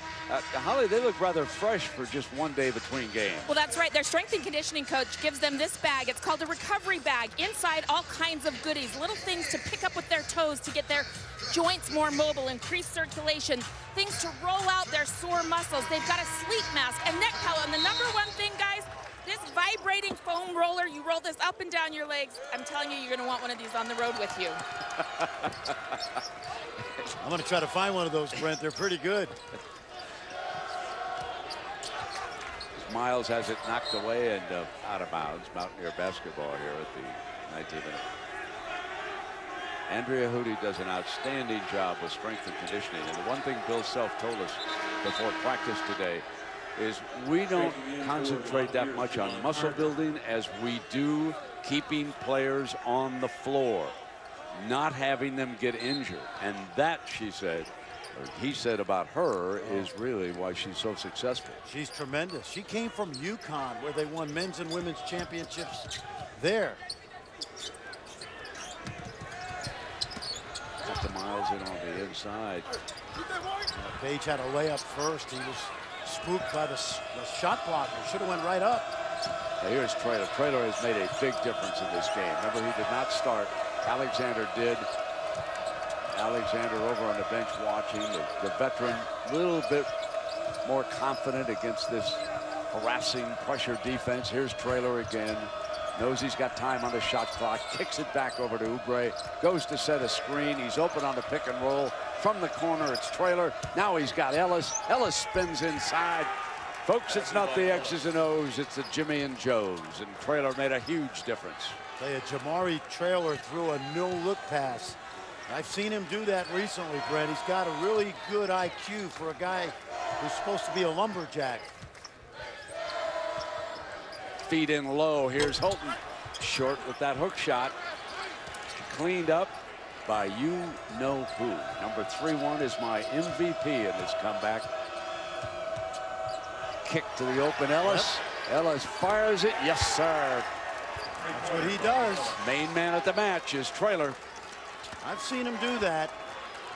Holly, they look rather fresh for just one day between games. Well, that's right. Their strength and conditioning coach gives them this bag. It's called a recovery bag. Inside, all kinds of goodies, little things to pick up with their toes to get their joints more mobile, increase circulation, things to roll out their sore muscles. They've got a sleep mask, a neck pillow, and the number one thing, guys, this vibrating foam roller, you roll this up and down your legs. I'm telling you, you're going to want one of these on the road with you. I'm going to try to find one of those, Brent. They're pretty good. Miles has it knocked away and out of bounds. Mountaineer basketball here at the 19-minute. Andrea Hootie does an outstanding job with strength and conditioning. And the one thing Bill Self told us before practice today is we don't concentrate that much on muscle building as we do keeping players on the floor, not having them get injured. And that, she said, or he said about her, is really why she's so successful. She's tremendous. She came from UConn, where they won men's and women's championships there. Got the Miles in on the inside. Page had a layup first. He was spooked by the shot blocker. Should have went right up. Now here's Traylor. Traylor has made a big difference in this game. Remember, he did not start. Alexander did. Alexander over on the bench watching. The veteran, a little bit more confident against this harassing pressure defense. Here's Traylor again. Knows he's got time on the shot clock. Kicks it back over to Oubre. Goes to set a screen. He's open on the pick and roll. From the corner, it's Traylor. Now he's got Ellis. Ellis spins inside. Folks, it's not the X's and O's. It's the Jimmy and Joes. And Traylor made a huge difference. Jamari Traylor threw a no-look pass. I've seen him do that recently, Brent. He's got a really good IQ for a guy who's supposed to be a lumberjack. Feed in low. Here's Holton. Short with that hook shot. Cleaned up. by you-know-who. Number 3-1 is my MVP in this comeback. Kick to the open Ellis. Yep. Ellis fires it. Yes, sir. That's what he does. Main man at the match is Traylor. I've seen him do that.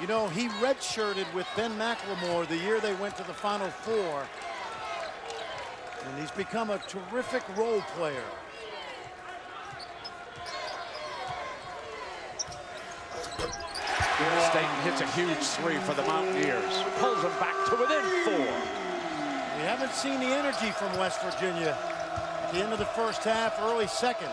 You know, he redshirted with Ben McLemore the year they went to the Final Four. And he's become a terrific role player. Staten hits a huge 3 for the Mountaineers. Pulls them back to within 4. We haven't seen the energy from West Virginia at the end of the first half, early second.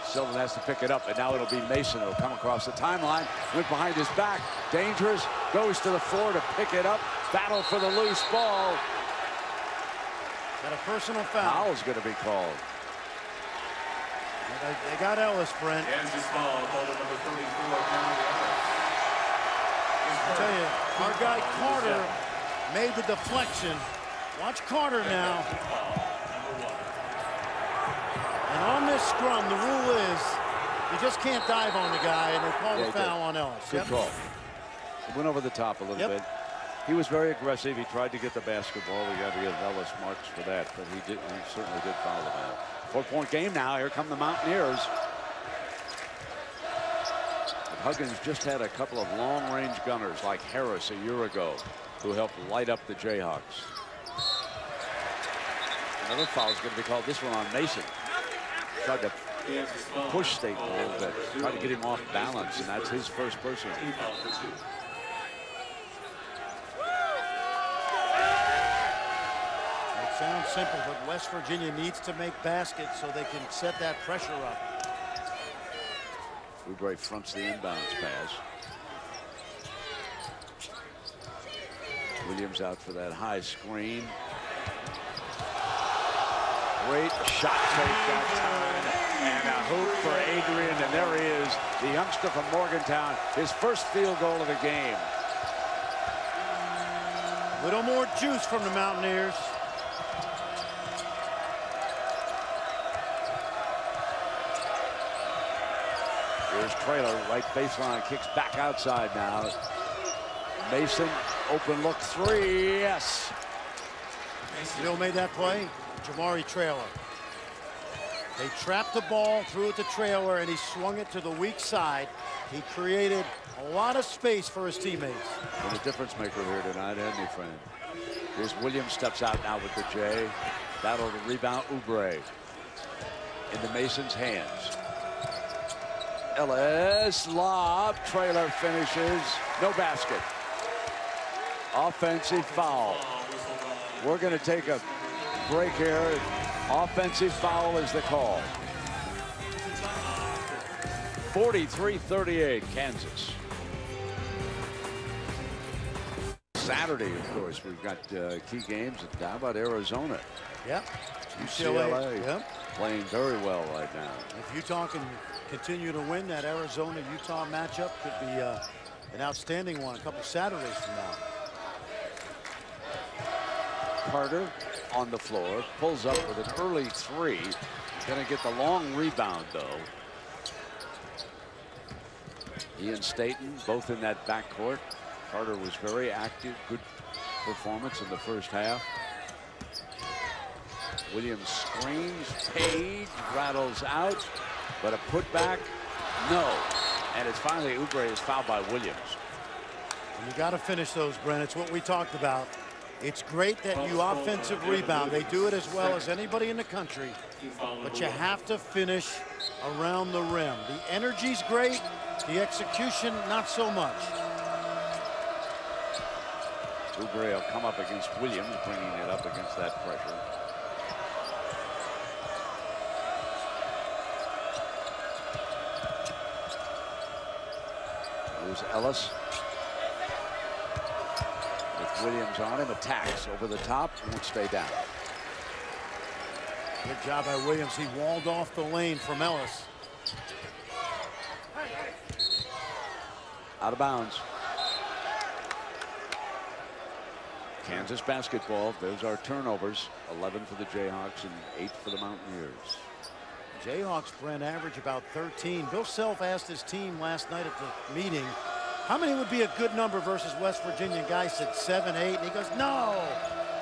Sylvan has to pick it up, and now it'll be Mason who'll come across the timeline. Went behind his back. Dangerous. Goes to the floor to pick it up. Battle for the loose ball. Got a personal foul. Foul's going to be called. They got Ellis, Brent. Kansas foul, called number 34, I tell you, our guy Carter made the deflection. Watch Carter now. And on this scrum, the rule is you just can't dive on the guy, and they call the foul on Ellis. Good call. It went over the top a little bit. He was very aggressive. He tried to get the basketball. We got to give Ellis marks for that, but he certainly did foul the man. 4-point game now. Here come the Mountaineers. Huggins just had a couple of long-range gunners like Harris a year ago who helped light up the Jayhawks. Another foul is going to be called, this one on Mason. Tried to push Staten a little bit, tried to get him off balance, and that's his first personal. It sounds simple, but West Virginia needs to make baskets so they can set that pressure up. Oubre fronts the inbounds pass. Williams out for that high screen. Great shot take that time. And a hoop for Adrian, and there he is, the youngster from Morgantown, his first field goal of the game. A little more juice from the Mountaineers. Here's Traylor, right baseline, kicks back outside now. Mason, open look 3, yes. You know who made that play? Jamari Traylor. They trapped the ball, threw it to Traylor, and he swung it to the weak side. He created a lot of space for his teammates. And a difference maker here tonight, hasn't he, friend? Here's Williams, steps out now with the J. Battle to rebound Oubre. Into Mason's hands. Ellis, lob, Traylor finishes, no basket. Offensive foul. We're going to take a break here. Offensive foul is the call. 43-38, Kansas. Saturday, of course, we've got key games. How about Arizona? Yep. UCLA yep. Playing very well right now. If Utah can continue to win, that Arizona-Utah matchup could be an outstanding one a couple Saturdays from now. Carter on the floor, pulls up with an early 3. Gonna get the long rebound, though. He and Staten both in that backcourt. Carter was very active, good performance in the first half. Williams screens, Page rattles out, but a putback, no. And it's finally Oubre is fouled by Williams. And you got to finish those, Brent. It's what we talked about. It's great that you offensive rebound. They do it as well as anybody in the country, but you have to finish around the rim. The energy's great, the execution not so much. Oubre will come up against Williams, bringing it up against that pressure. There's Ellis. With Williams on him, attacks over the top, won't stay down. Good job by Williams. He walled off the lane from Ellis. Out of bounds. Kansas basketball. There's our turnovers. 11 for the Jayhawks and 8 for the Mountaineers. Jayhawks, Brent, average about 13. Bill Self asked his team last night at the meeting, how many would be a good number versus West Virginia? Guy said 7, 8, and he goes, no,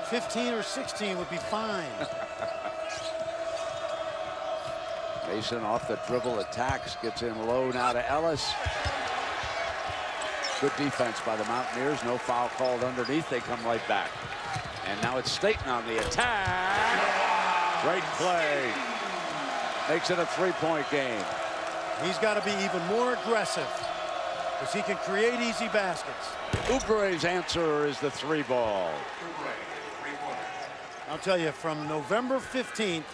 15 or 16 would be fine. Mason off the dribble attacks, gets in low now to Ellis. Good defense by the Mountaineers. No foul called underneath. They come right back. And now it's Staten on the attack. Great play. Makes it a three-point game. He's got to be even more aggressive because he can create easy baskets. Oubre's answer is the three ball. I'll tell you, from November 15th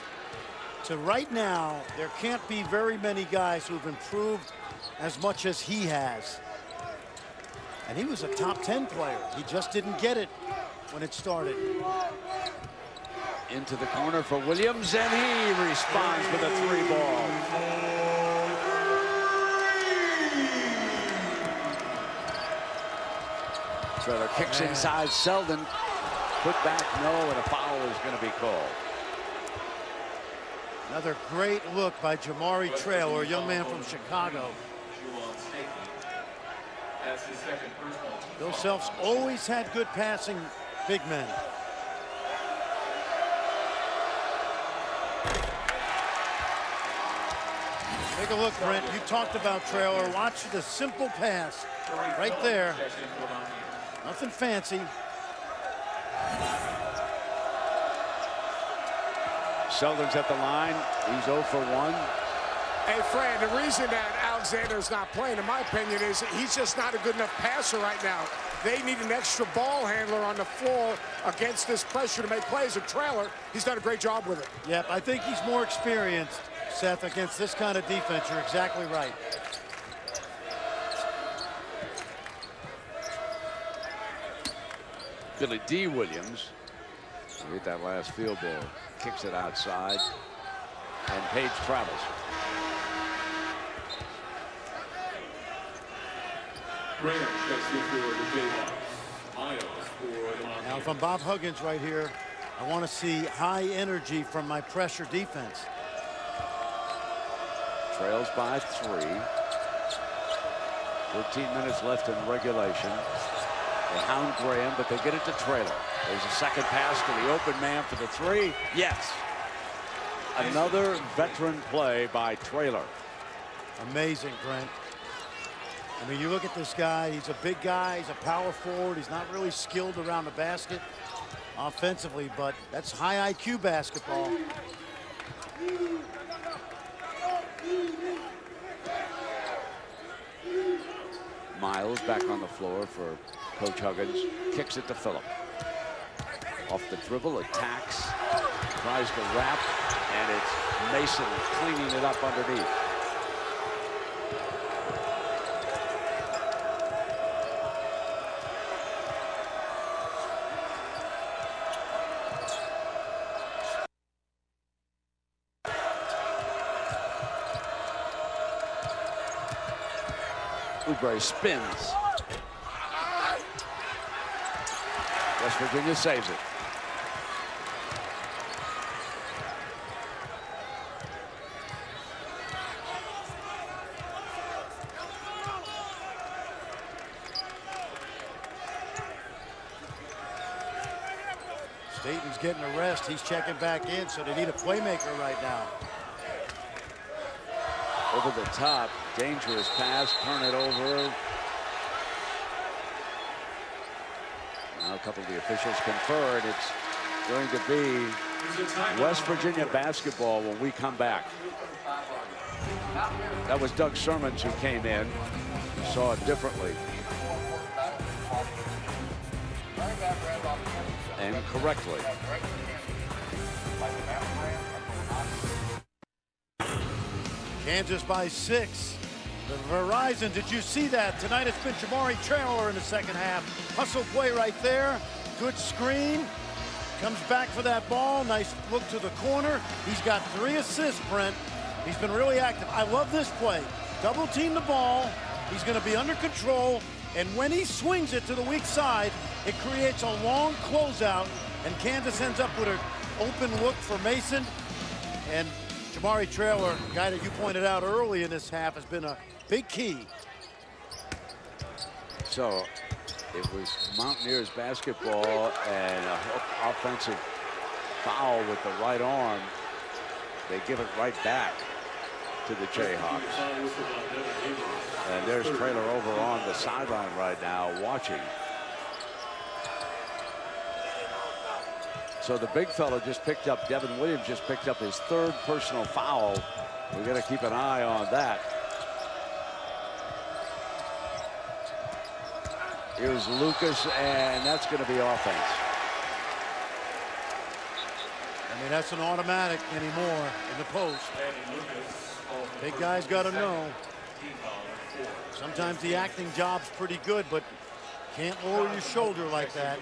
to right now, there can't be very many guys who've improved as much as he has. And he was a top 10 player. He just didn't get it when it started. Into the corner for Williams, and he responds with a three ball. Trailer kicks inside Selden. Put back, no, and a foul is going to be called. Another great look by Jamari Traylor, a young man from Chicago. Bill Self's always had good passing big men. Take a look, Brent. You talked about Traylor. Watch the simple pass right there. Nothing fancy. Selden's at the line. He's 0 for 1. Hey, Fran, the reason that Alexander's not playing, in my opinion, is he's just not a good enough passer right now. They need an extra ball handler on the floor against this pressure to make plays. And Traylor, he's done a great job with it. Yep, I think he's more experienced, Seth, against this kind of defense. You're exactly right. Billy D. Williams, hit that last field goal, kicks it outside, and Page travels. Now, if I'm Bob Huggins right here, I want to see high energy from my pressure defense. Trails by 3. 13 minutes left in regulation. They hound Graham, but they get it to Traylor. There's a second pass to the open man for the 3. Yes. Another veteran play by Traylor. Amazing, Brent. I mean, you look at this guy, he's a big guy, he's a power forward, he's not really skilled around the basket offensively, but that's high IQ basketball. Miles back on the floor for Coach Huggins. Kicks it to Phillip. Off the dribble, attacks, tries to wrap, and it's Mason cleaning it up underneath. Oubre spins. West Virginia saves it. Staten's getting a rest. He's checking back in, so they need a playmaker right now. Over the top, dangerous pass, turn it over. Now a couple of the officials confer, and it's going to be West Virginia basketball when we come back. That was Doug Sermons who came in, saw it differently. And correctly. Kansas by 6. The Verizon, did you see that? Tonight it's been Jamari Traylor in the second half. Hustle play right there. Good screen. Comes back for that ball. Nice look to the corner. He's got 3 assists, Brent. He's been really active. I love this play. Double team the ball. He's going to be under control. And when he swings it to the weak side, it creates a long closeout. And Kansas ends up with an open look for Mason. And Jamari Traylor, a guy that you pointed out early in this half, has been a big key. So it was Mountaineers basketball and a offensive foul with the right arm. They give it right back to the Jayhawks. And there's Traylor over on the sideline right now watching. So the big fella just picked up, Devin Williams just picked up his 3rd personal foul. We got to keep an eye on that. Here's Lucas, and that's going to be offense. I mean, that's an automatic anymore in the post. Big guys got to know. Sometimes the acting job's pretty good, but can't lower your shoulder like that.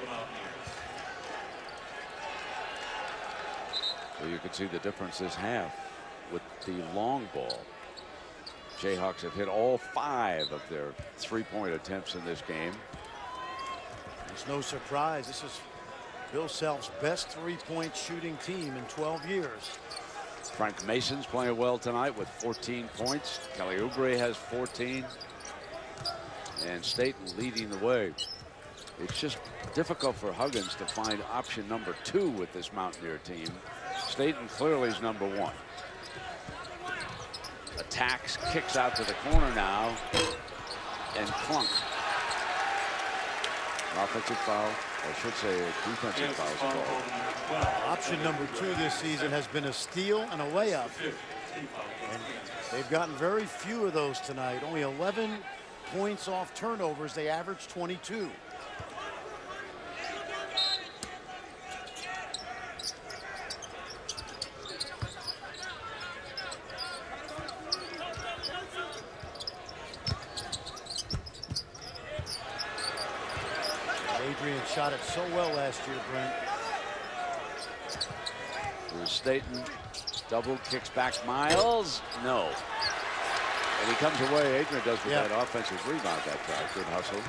Well, you can see the difference this half with the long ball. Jayhawks have hit all 5 of their 3-point attempts in this game. It's no surprise. This is Bill Self's best 3-point shooting team in 12 years. Frank Mason's playing well tonight with 14 points. Kelly Oubre has 14. And Staten leading the way. It's just difficult for Huggins to find option number 2 with this Mountaineer team. Staten clearly is number 1. Attacks, kicks out to the corner now, and Clunk. An offensive foul, I should say a defensive foul is called. Option number 2 this season has been a steal and a layup. And they've gotten very few of those tonight. Only 11 points off turnovers. They average 22. Adrian shot it so well last year, Brent. Here's Staten, double, kicks back Miles, no. And he comes away, Adrian does with that offensive rebound that time. Good hustle.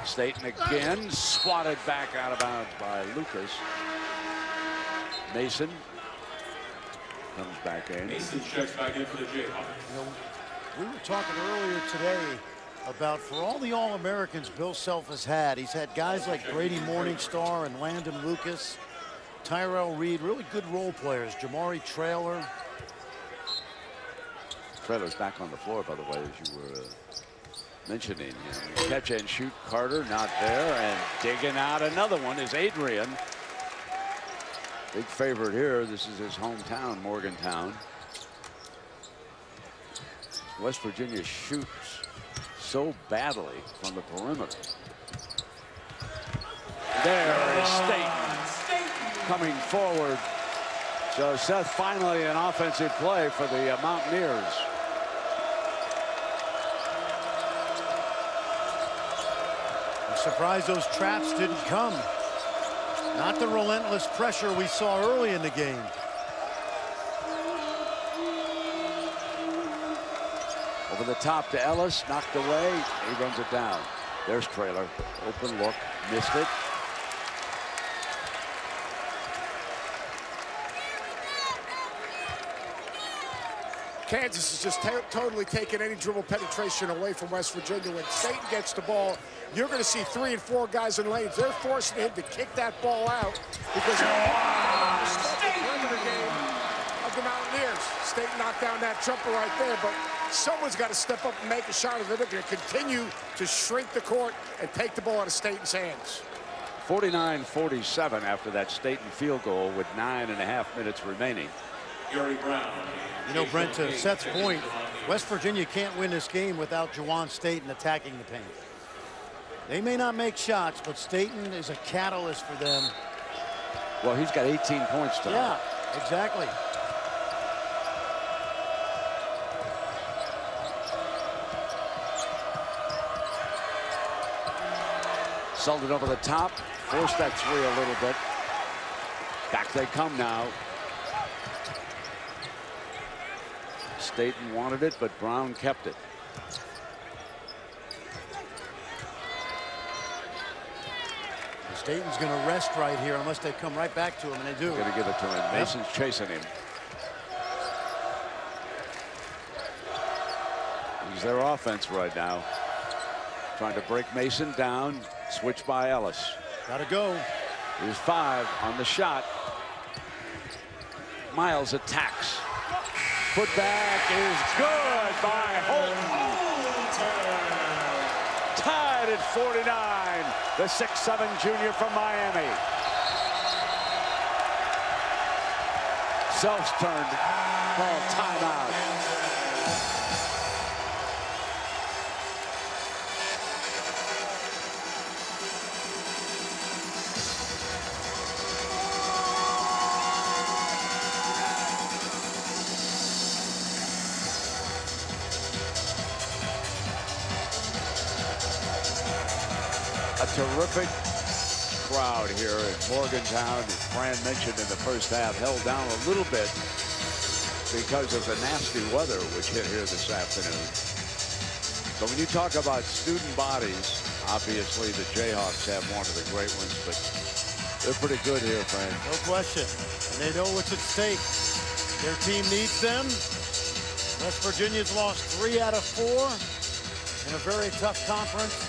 Staten again, swatted back out of bounds by Lucas. Mason comes back in. Mason checks back in for the Jayhawks. You know, we were talking earlier today about for all the All-Americans Bill Self has had. He's had guys like Brady Morningstar and Landon Lucas, Tyrell Reed, really good role players. Jamari Traylor. Traylor's back on the floor, by the way, as you were mentioning him. Catch and shoot Carter, not there, and digging out another one is Adrian. Big favorite here. This is his hometown, Morgantown. West Virginia shoots so badly from the perimeter. There is Staten coming forward. So Seth, finally an offensive play for the Mountaineers. I'm surprised those traps didn't come. Not the relentless pressure we saw early in the game. Over the top to Ellis, knocked away. He runs it down. There's Traylor. Open look, missed it. Kansas is just totally taking any dribble penetration away from West Virginia. When Staten gets the ball, you're going to see 3 and 4 guys in lanes. They're forcing him to kick that ball out because of the perimeter game of the Mountaineers. Staten knocked down that jumper right there, but someone's got to step up and make a shot of it. They're going to continue to shrink the court and take the ball out of Staten's hands. 49-47 after that Staten field goal with 9.5 minutes remaining. You know, Brent, to Seth's point, West Virginia can't win this game without Juwan Staten attacking the paint. They may not make shots, but Staten is a catalyst for them. Well, he's got 18 points tonight. Yeah, exactly. Sullivan over the top, forced that 3 a little bit. Back they come now. Staten wanted it, but Brown kept it. Staten's going to rest right here unless they come right back to him, and they do. Going to give it to him. Mason's chasing him. is their offense right now. Trying to break Mason down. Switch by Ellis. Gotta go. Here's 5 on the shot. Miles attacks. Putback is good by Holton. Tied at 49. The 6'7" junior from Miami. Self's turned. Ball timeout. A terrific crowd here at Morgantown. As Fran mentioned in the first half, held down a little bit because of the nasty weather which hit here this afternoon. But when you talk about student bodies, obviously the Jayhawks have one of the great ones, but they're pretty good here, Fran. No question. And they know what's at stake. Their team needs them. West Virginia's lost 3 out of 4 in a very tough conference.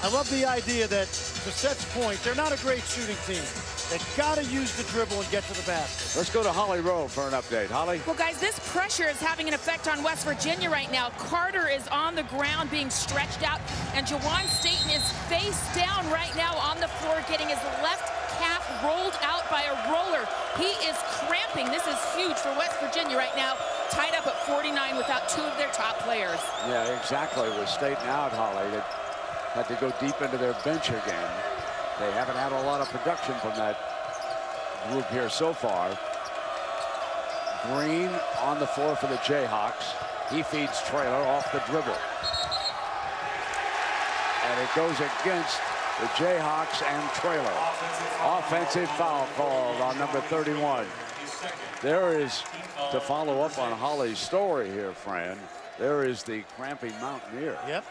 I love the idea that, to Seth's point, they're not a great shooting team. They've got to use the dribble and get to the basket. Let's go to Holly Rowe for an update. Holly? Well, guys, this pressure is having an effect on West Virginia right now. Carter is on the ground being stretched out, and Jawan Staten is face down right now on the floor, getting his left calf rolled out by a roller. He is cramping. This is huge for West Virginia right now, tied up at 49 without 2 of their top players. Yeah, exactly. With Staten out, Holly, they had to go deep into their bench again. They haven't had a lot of production from that group here so far. Green on the floor for the Jayhawks. He feeds Traylor off the dribble. And it goes against the Jayhawks and Traylor. Offensive foul called on number 31. There is, to follow up on Holly's story here, Fran, there is the cramping Mountaineer. Yep.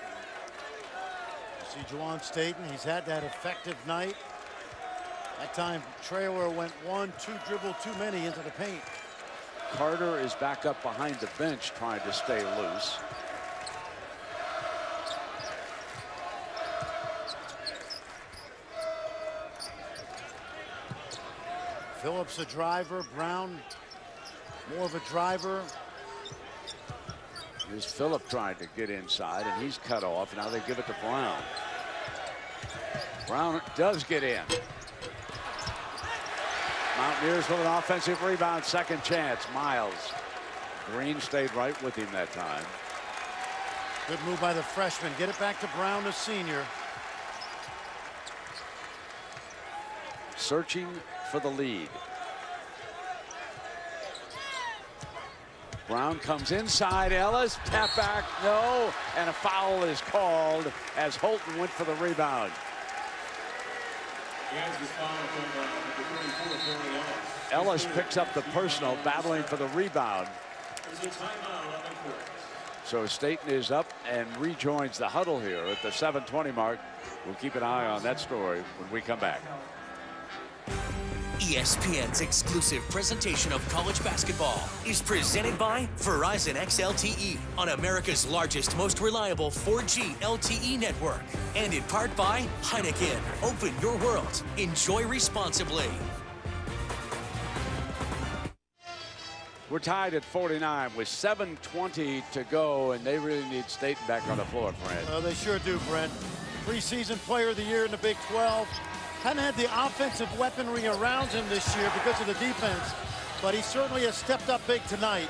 See Jawan Staten, he's had that effective night. That time Traylor went 1-2 dribble too many into the paint. Carter is back up behind the bench trying to stay loose. Phillips a driver, Brown more of a driver. Here's Phillip trying to get inside, and he's cut off. Now they give it to Brown. Brown does get in. Mountaineers with an offensive rebound, second chance. Miles. Green stayed right with him that time. Good move by the freshman. Get it back to Brown, the senior. Searching for the lead. Brown comes inside. Ellis, tap back, no, and a foul is called as Holton went for the rebound. Ellis picks up the personal, battling for the rebound. So Staten is up and rejoins the huddle here at the 7:20 mark. We'll keep an eye on that story when we come back. ESPN's exclusive presentation of college basketball is presented by Verizon XLTE on America's largest, most reliable 4G LTE network. And in part by Heineken. Open your world. Enjoy responsibly. We're tied at 49 with 7:20 to go, and they really need Staten back on the floor, Fran. Oh, they sure do, Brent. Preseason player of the year in the Big 12. Hadn't had the offensive weaponry around him this year because of the defense, but he certainly has stepped up big tonight.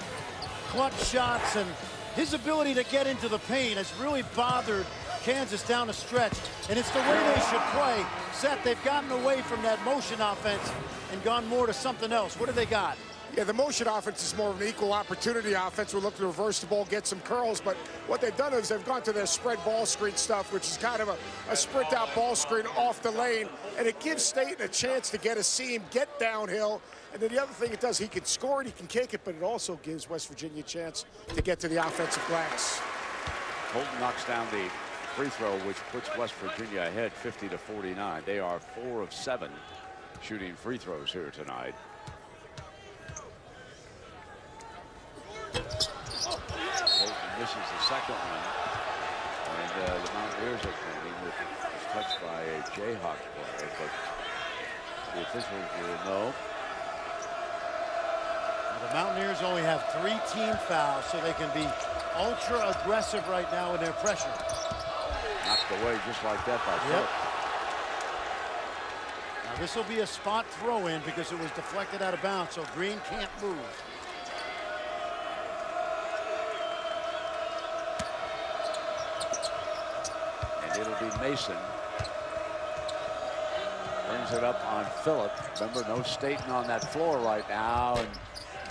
Clutch shots, and his ability to get into the paint has really bothered Kansas down the stretch, and it's the way they should play. Seth, they've gotten away from that motion offense and gone more to something else. What do they got? Yeah, the motion offense is more of an equal opportunity offense. We're looking to reverse the ball, get some curls, but what they've done is they've gone to their spread ball screen stuff, which is kind of a sprint out ball screen off the lane, and it gives Staten a chance to get a seam, get downhill, and then the other thing it does, he can score it, he can kick it, but it also gives West Virginia a chance to get to the offensive glass. Holton knocks down the free throw, which puts West Virginia ahead 50-49. They are 4 of 7 shooting free throws here tonight. Holton misses is the second one. And the Mountaineers are claiming that it was touched by a Jayhawks player, but the officials will know. The Mountaineers only have 3 team fouls, so they can be ultra aggressive right now in their pressure. Knocked away just like that by Phillip. Now this will be a spot throw-in because it was deflected out of bounds, so Green can't move. And it'll be Mason. Brings it up on Phillip. Remember, no Staten on that floor right now, and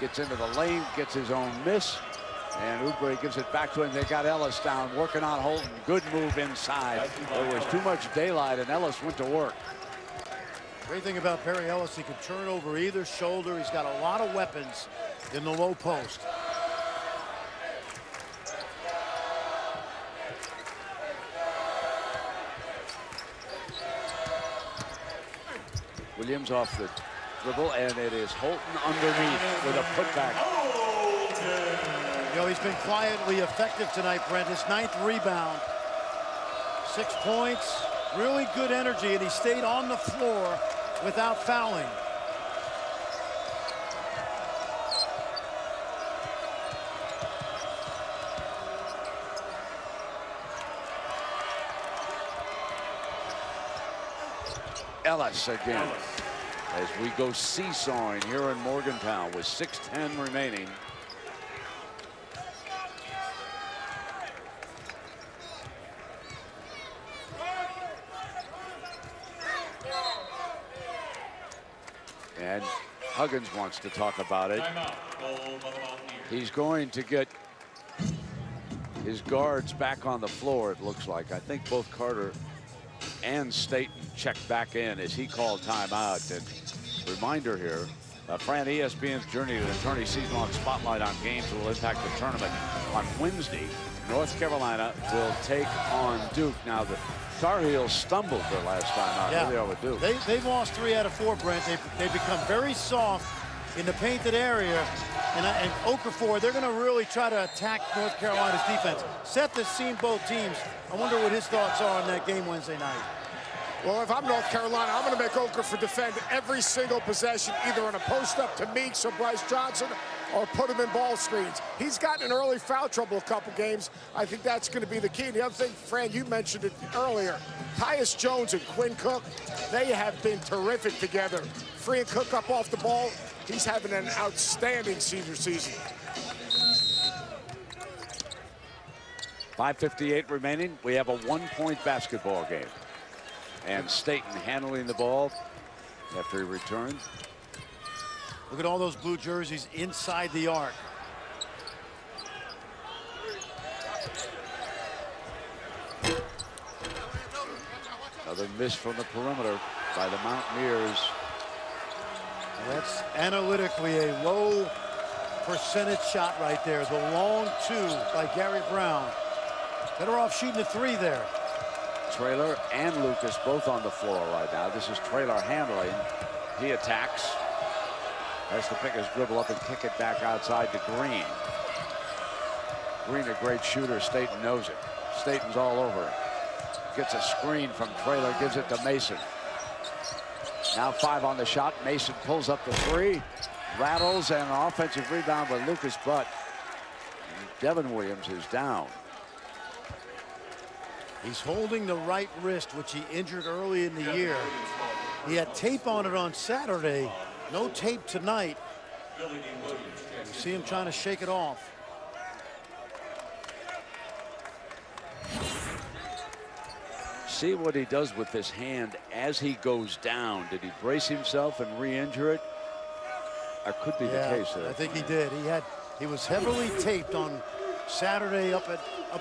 gets into the lane, gets his own miss. And Oubre gives it back to him. They got Ellis down, working on Holton. Good move inside. There was too much daylight, and Ellis went to work. Great thing about Perry Ellis, he can turn over either shoulder. He's got a lot of weapons in the low post. Williams off the dribble, and it is Holton underneath with a putback. You know, he's been quietly effective tonight, Brent. His 9th rebound. 6 points, really good energy, and he stayed on the floor without fouling. Ellis again, as we go seesawing here in Morgantown with 6:10 remaining. And Huggins wants to talk about it. He's going to get his guards back on the floor, it looks like. I think both Carter and Staten checked back in as he called timeout. And reminder here, Fran, ESPN's journey to the tourney season-long spotlight on games that will impact the tournament. On Wednesday, North Carolina will take on Duke. Now, the Tar Heels stumbled their last time out. Yeah. What are they to do? They've lost 3 out of 4, Brent. They've become very soft in the painted area. And Okafor, they're going to really try to attack North Carolina's defense. Seth has seen both teams. I wonder what his thoughts are on that game Wednesday night. Well, if I'm North Carolina, I'm going to make Okafor defend every single possession, either on a post-up to Meeks or Bryce Johnson, or put him in ball screens. He's gotten in early foul trouble a couple games. I think that's going to be the key. And the other thing, Fran, you mentioned it earlier. Tyus Jones and Quinn Cook, they have been terrific together. Freeing Cook up off the ball. He's having an outstanding senior season. 5:58 remaining. We have a 1-point basketball game. And Staten handling the ball after he returned. Look at all those blue jerseys inside the arc. Another miss from the perimeter by the Mountaineers. That's analytically a low percentage shot right there. The long 2 by Gary Brown. Better off shooting a 3 there. Traylor and Lucas both on the floor right now. This is Traylor handling. He attacks. Has to pick his dribble up and kick it back outside to Green. Green, a great shooter. Staten knows it. Staten's all over it. Gets a screen from Traylor, gives it to Mason. Now 5 on the shot. Mason pulls up the 3. Rattles, and an offensive rebound by Lucas Butt. Devin Williams is down. He's holding the right wrist, which he injured early in the year. He had tape on it on Saturday. No tape tonight. You see him trying to shake it off. See what he does with this hand as he goes down. Did he brace himself and re-injure it? That could be the case there. I think he did. He was heavily taped on Saturday up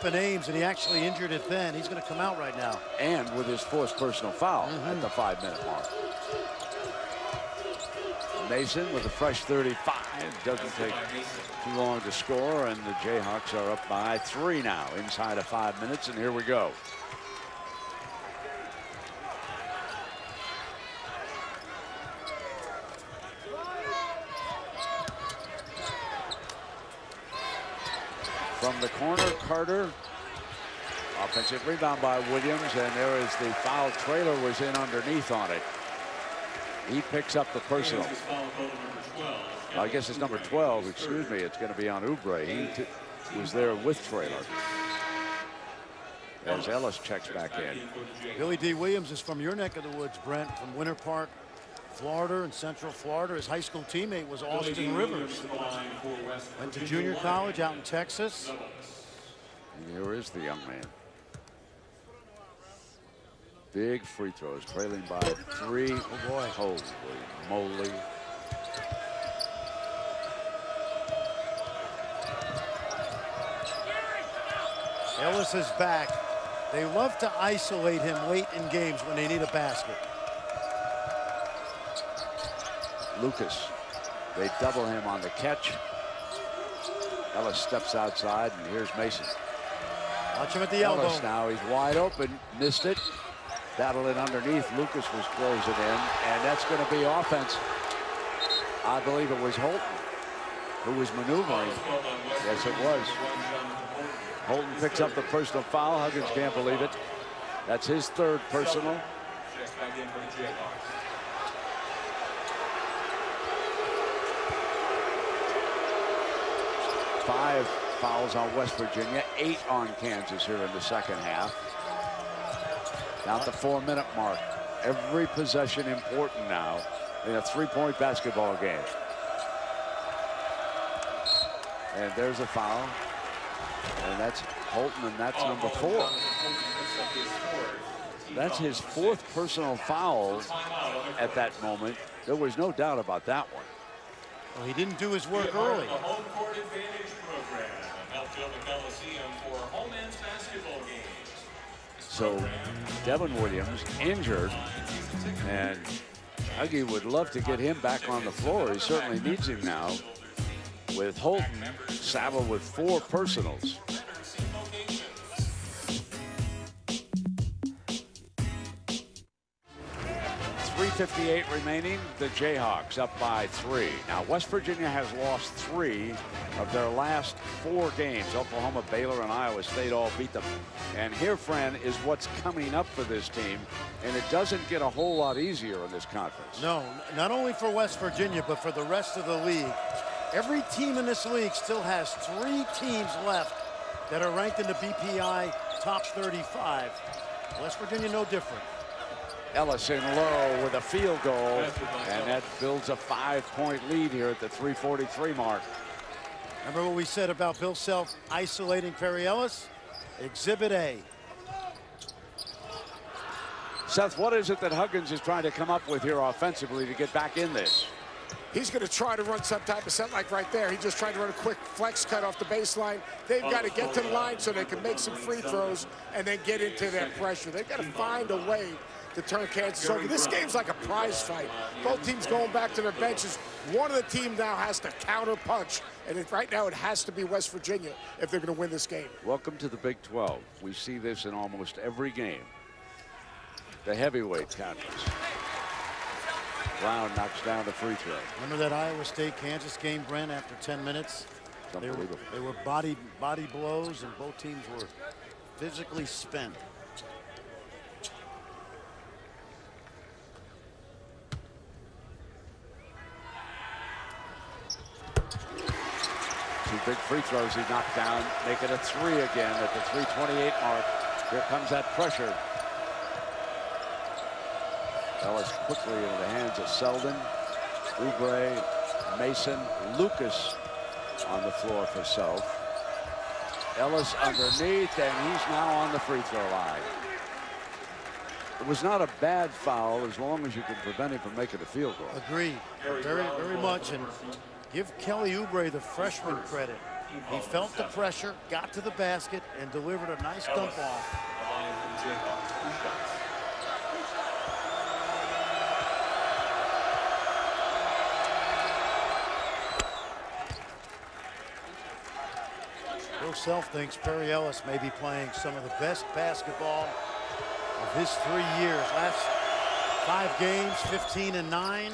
in Ames, and he actually injured it then. He's going to come out right now. And with his fourth personal foul at the 5-minute mark. Mason with a fresh 35. Doesn't take too long to score, and the Jayhawks are up by 3 now inside of 5 minutes, and here we go. From the corner, Carter. Offensive rebound by Williams, and there is the foul. Traylor was in underneath on it. He picks up the personal. I guess it's number 12, excuse me. It's going to be on Oubre. He was there with Traylor. As Ellis checks back in. Billy D. Williams is from your neck of the woods, Brent, from Winter Park, Florida, in Central Florida. His high school teammate was Austin Rivers. Went to junior college out in Texas. And here is the young man. Big free throws, trailing by 3. Oh boy. Holy moly. Ellis is back. They love to isolate him late in games when they need a basket. Lucas, they double him on the catch. Ellis steps outside, and here's Mason. Watch him at the elbow. Ellis now, he's wide open, missed it. Battled it underneath. Lucas was closing in, and that's going to be offense. I believe it was Holton who was maneuvering. Yes, it was. Holton picks up the personal foul. Huggins can't believe it. That's his 3rd personal. Five fouls on West Virginia, 8 on Kansas here in the second half. Down at the 4-minute mark. Every possession important now in a 3-point basketball game. And there's a foul. And that's Holton, and that's number 4. That's his 4th personal foul at that moment. There was no doubt about that one. Well, he didn't do his work early. The home court advantage program at Belfield Coliseum for home men's basketball games. So Devin Williams injured, and Huggy would love to get him back on the floor. He certainly needs him now, with Holton saddled with 4 personals. 3:58 remaining. The Jayhawks up by 3. Now, West Virginia has lost 3 of their last 4 games. Oklahoma, Baylor, and Iowa State all beat them. And here, Fran, is what's coming up for this team. And it doesn't get a whole lot easier in this conference. No, not only for West Virginia, but for the rest of the league. Every team in this league still has 3 teams left that are ranked in the BPI top 35. West Virginia no different. Ellis in low with a field goal, and that builds a 5-point lead here at the 3:43 mark. Remember what we said about Bill Self isolating Perry Ellis? Exhibit A. Seth, what is it that Huggins is trying to come up with here offensively to get back in this? He's going to try to run some type of set like right there. He just tried to run a quick flex cut off the baseline. They've got to get to the line so they can make some free throws and then get into their pressure. They've got to find a way to turn Kansas over. This game's like a prize fight. Both teams going back to their benches. One of the teams now has to counter punch, and right now it has to be West Virginia if they're going to win this game. Welcome to the Big 12. We see this in almost every game. The heavyweight conference. Brown knocks down the free throw. Remember that Iowa State-Kansas game, Brent, after 10 minutes? They were body blows, and both teams were physically spent. Two big free throws he knocked down, make it a 3 again at the 3:28 mark. Here comes that pressure. Ellis quickly into the hands of Selden, Oubre, Mason, Lucas on the floor for Self. Ellis underneath, and he's now on the free throw line. It was not a bad foul as long as you could prevent him from making a field goal. Agreed, very much, and give Kelly Oubre the freshman credit. He felt the pressure, got to the basket, and delivered a nice dump off. Bill Self thinks Perry Ellis may be playing some of the best basketball of his 3 years. Last 5 games, 15 and 9.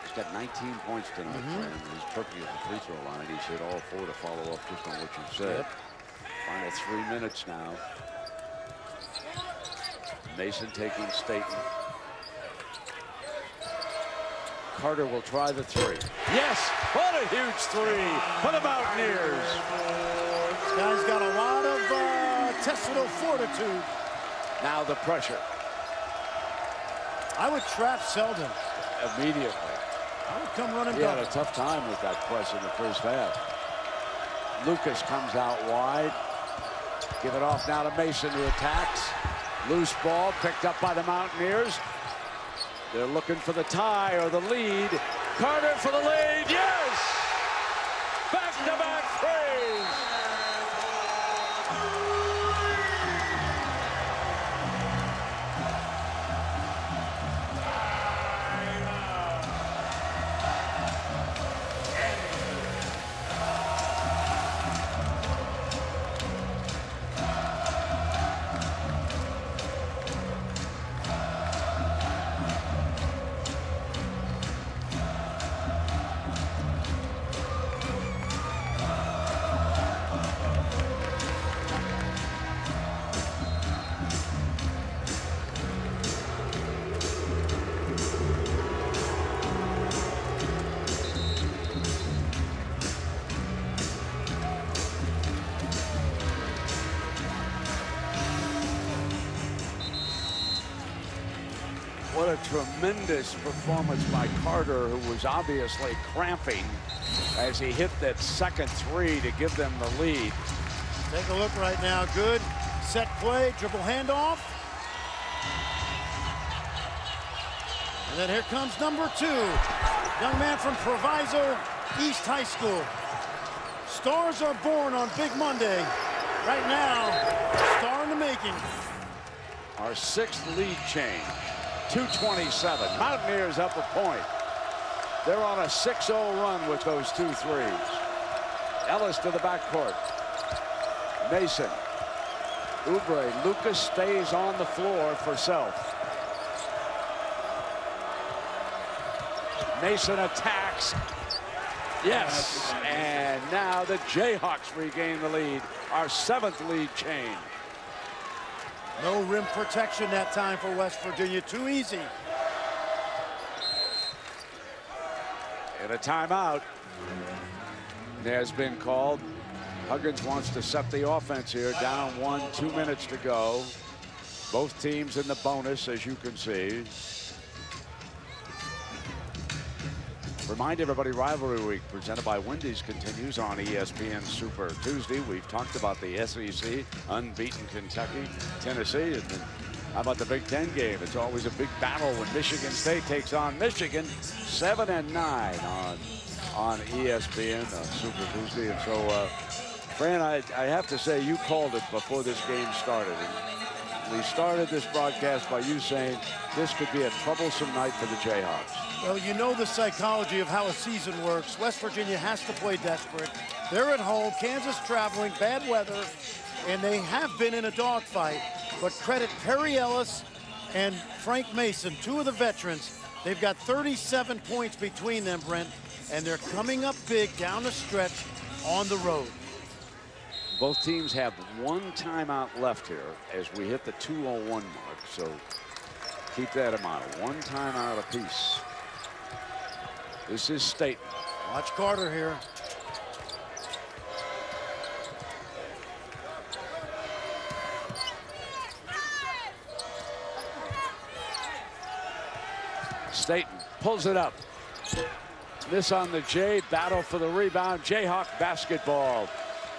He's got 19 points tonight, and he's perfect at the free throw line. He's hit all 4 to follow up just on what you said. Yep. Final 3 minutes now. Mason taking Staten. Carter will try the three. Yes, what a huge three for the Mountaineers. This guy's got a lot of intestinal fortitude. Now the pressure. I would trap Selden. Immediately. I would come running. He had a tough time with that press in the first half. Lucas comes out wide. Give it off now to Mason, who attacks. Loose ball picked up by the Mountaineers. They're looking for the tie or the lead. Carter for the lead. Yes! Back-to-back threes. What a tremendous performance by Carter, who was obviously cramping as he hit that second three to give them the lead. Take a look right now. Good set play, dribble handoff. And then here comes number 2. Young man from Proviso East High School. Stars are born on Big Monday. Right now, star in the making. Our 6th lead change. 2:27. Mountaineers up a point. They're on a 6-0 run with those 2 threes. Ellis to the backcourt. Mason. Oubre. Lucas stays on the floor for Self. Mason attacks. Yes. And now the Jayhawks regain the lead. Our 7th lead change. No rim protection that time for West Virginia. Too easy. And a timeout has been called. Huggins wants to set the offense here. Down 1, 2 minutes to go. Both teams in the bonus, as you can see. Remind everybody, Rivalry Week presented by Wendy's continues on ESPN Super Tuesday. We've talked about the SEC, unbeaten Kentucky, Tennessee. And then how about the Big Ten game? It's always a big battle when Michigan State takes on Michigan. 7 and 9 on ESPN Super Tuesday. And so, Fran, I have to say, you called it before this game started. And we started this broadcast by you saying this could be a troublesome night for the Jayhawks. Well, you know the psychology of how a season works. West Virginia has to play desperate. They're at home, Kansas traveling, bad weather, and they have been in a dogfight. But credit Perry Ellis and Frank Mason, 2 of the veterans. They've got 37 points between them, Brent, and they're coming up big down the stretch on the road. Both teams have 1 timeout left here as we hit the 2:01 mark, so keep that in mind. 1 timeout apiece. This is Staten. Watch Carter here. Staten pulls it up. This on the J. Battle for the rebound. Jayhawk basketball.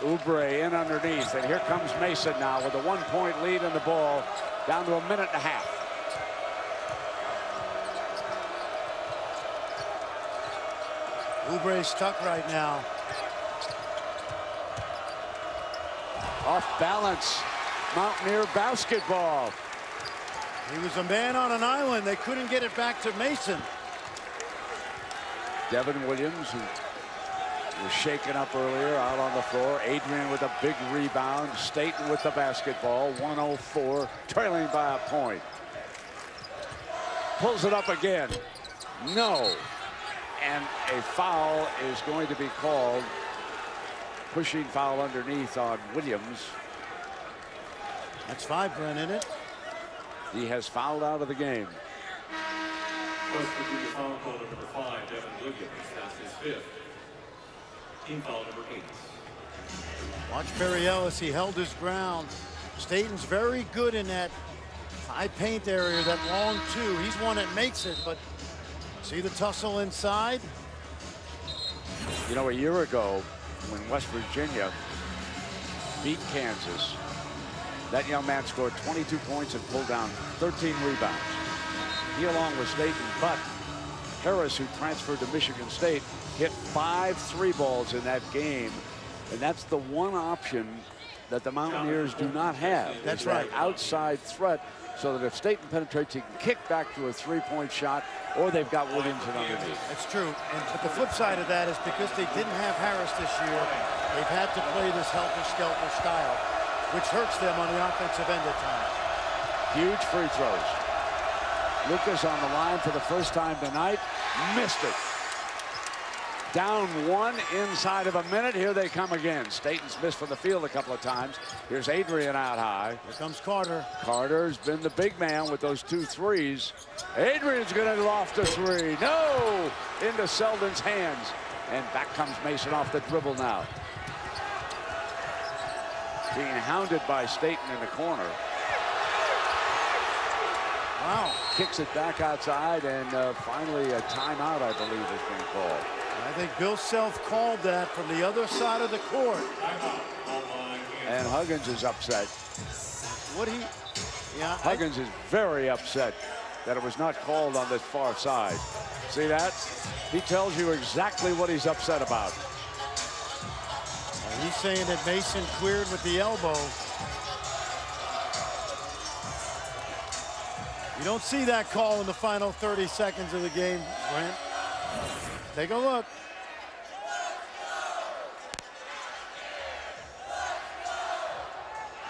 Oubre in underneath. And here comes Mason now with a 1-point lead in the ball. Down to 1.5 minutes. Oubre's stuck right now. Off balance. Mountaineer basketball. He was a man on an island. They couldn't get it back to Mason. Devin Williams, who was shaken up earlier, out on the floor. Adrian with a big rebound. Staten with the basketball. 104, trailing by a point. Pulls it up again. No. And a foul is going to be called pushing foul underneath on Williams. That's 5, Brent, isn't it? He has fouled out of the game. West Virginia foul call number 5, Devin Williams. That's his 5th. Team foul number 8. Watch Perry Ellis. He held his ground. Staten's very good in that high paint area, that long 2. He's one that makes it, but see the tussle inside? You know, a year ago, when West Virginia beat Kansas, that young man scored 22 points and pulled down 13 rebounds. He along with Staten, but Harris, who transferred to Michigan State, hit 5 3-balls in that game. And that's the one option that the Mountaineers do not have. That's right. Outside threat, so that if Staten penetrates, he can kick back to a 3-point shot, or they've got Williamson underneath. That's true. But the flip side of that is because they didn't have Harris this year, they've had to play this helter-skelter style, which hurts them on the offensive end at times. Huge free throws. Lucas on the line for the first time tonight. Missed it. Down 1 inside of a minute. Here they come again. Staten's missed from the field a couple of times. Here's Adrian out high. Here comes Carter. Carter's been the big man with those 2 threes. Adrian's going to loft a 3. No! Into Selden's hands. And back comes Mason off the dribble now. Being hounded by Staten in the corner. Wow. Kicks it back outside, and finally a timeout, I believe, is being called. I think Bill Self called that from the other side of the court. And Huggins is upset. Huggins is very upset that it was not called on this far side. See that? He tells you exactly what he's upset about. He's saying that Mason cleared with the elbow. You don't see that call in the final 30 seconds of the game, Brent. Take a look.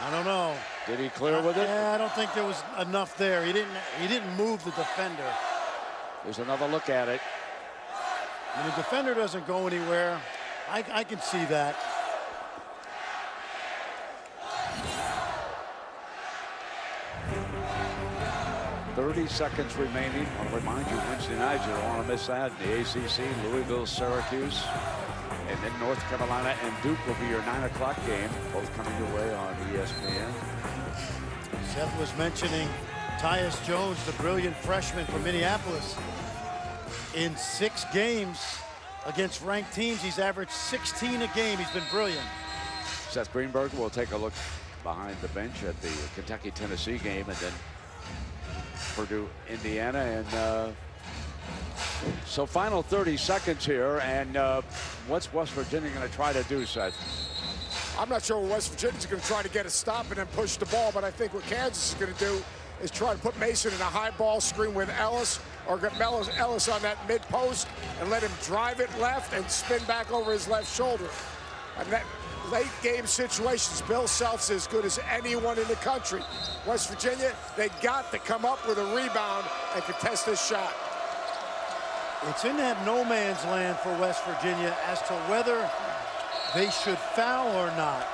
I don't know. Did he clear with it? Yeah, I don't think there was enough there. He didn't move the defender. There's another look at it. When the defender doesn't go anywhere, I can see that. .30 seconds remaining. I'll remind you, Wednesday night, you don't want to miss that. The ACC, Louisville, Syracuse, and then North Carolina and Duke will be your 9 o'clock game, both coming your way on ESPN. Seth was mentioning Tyus Jones, the brilliant freshman from Minneapolis. In 6 games against ranked teams, he's averaged 16 a game. He's been brilliant. Seth Greenberg will take a look behind the bench at the Kentucky-Tennessee game, and then Purdue, Indiana, and so final 30 seconds here, and what's West Virginia going to try to do, Seth? I'm not sure what West Virginia's going to try to get a stop and then push the ball, but I think what Kansas is going to do is try to put Mason in a high ball screen with Ellis, or get Ellis on that mid post and let him drive it left and spin back over his left shoulder. And that late game situations, Bill Self's as good as anyone in the country. West Virginia, they got to come up with a rebound and contest this shot. It's in that no man's land for West Virginia as to whether they should foul or not.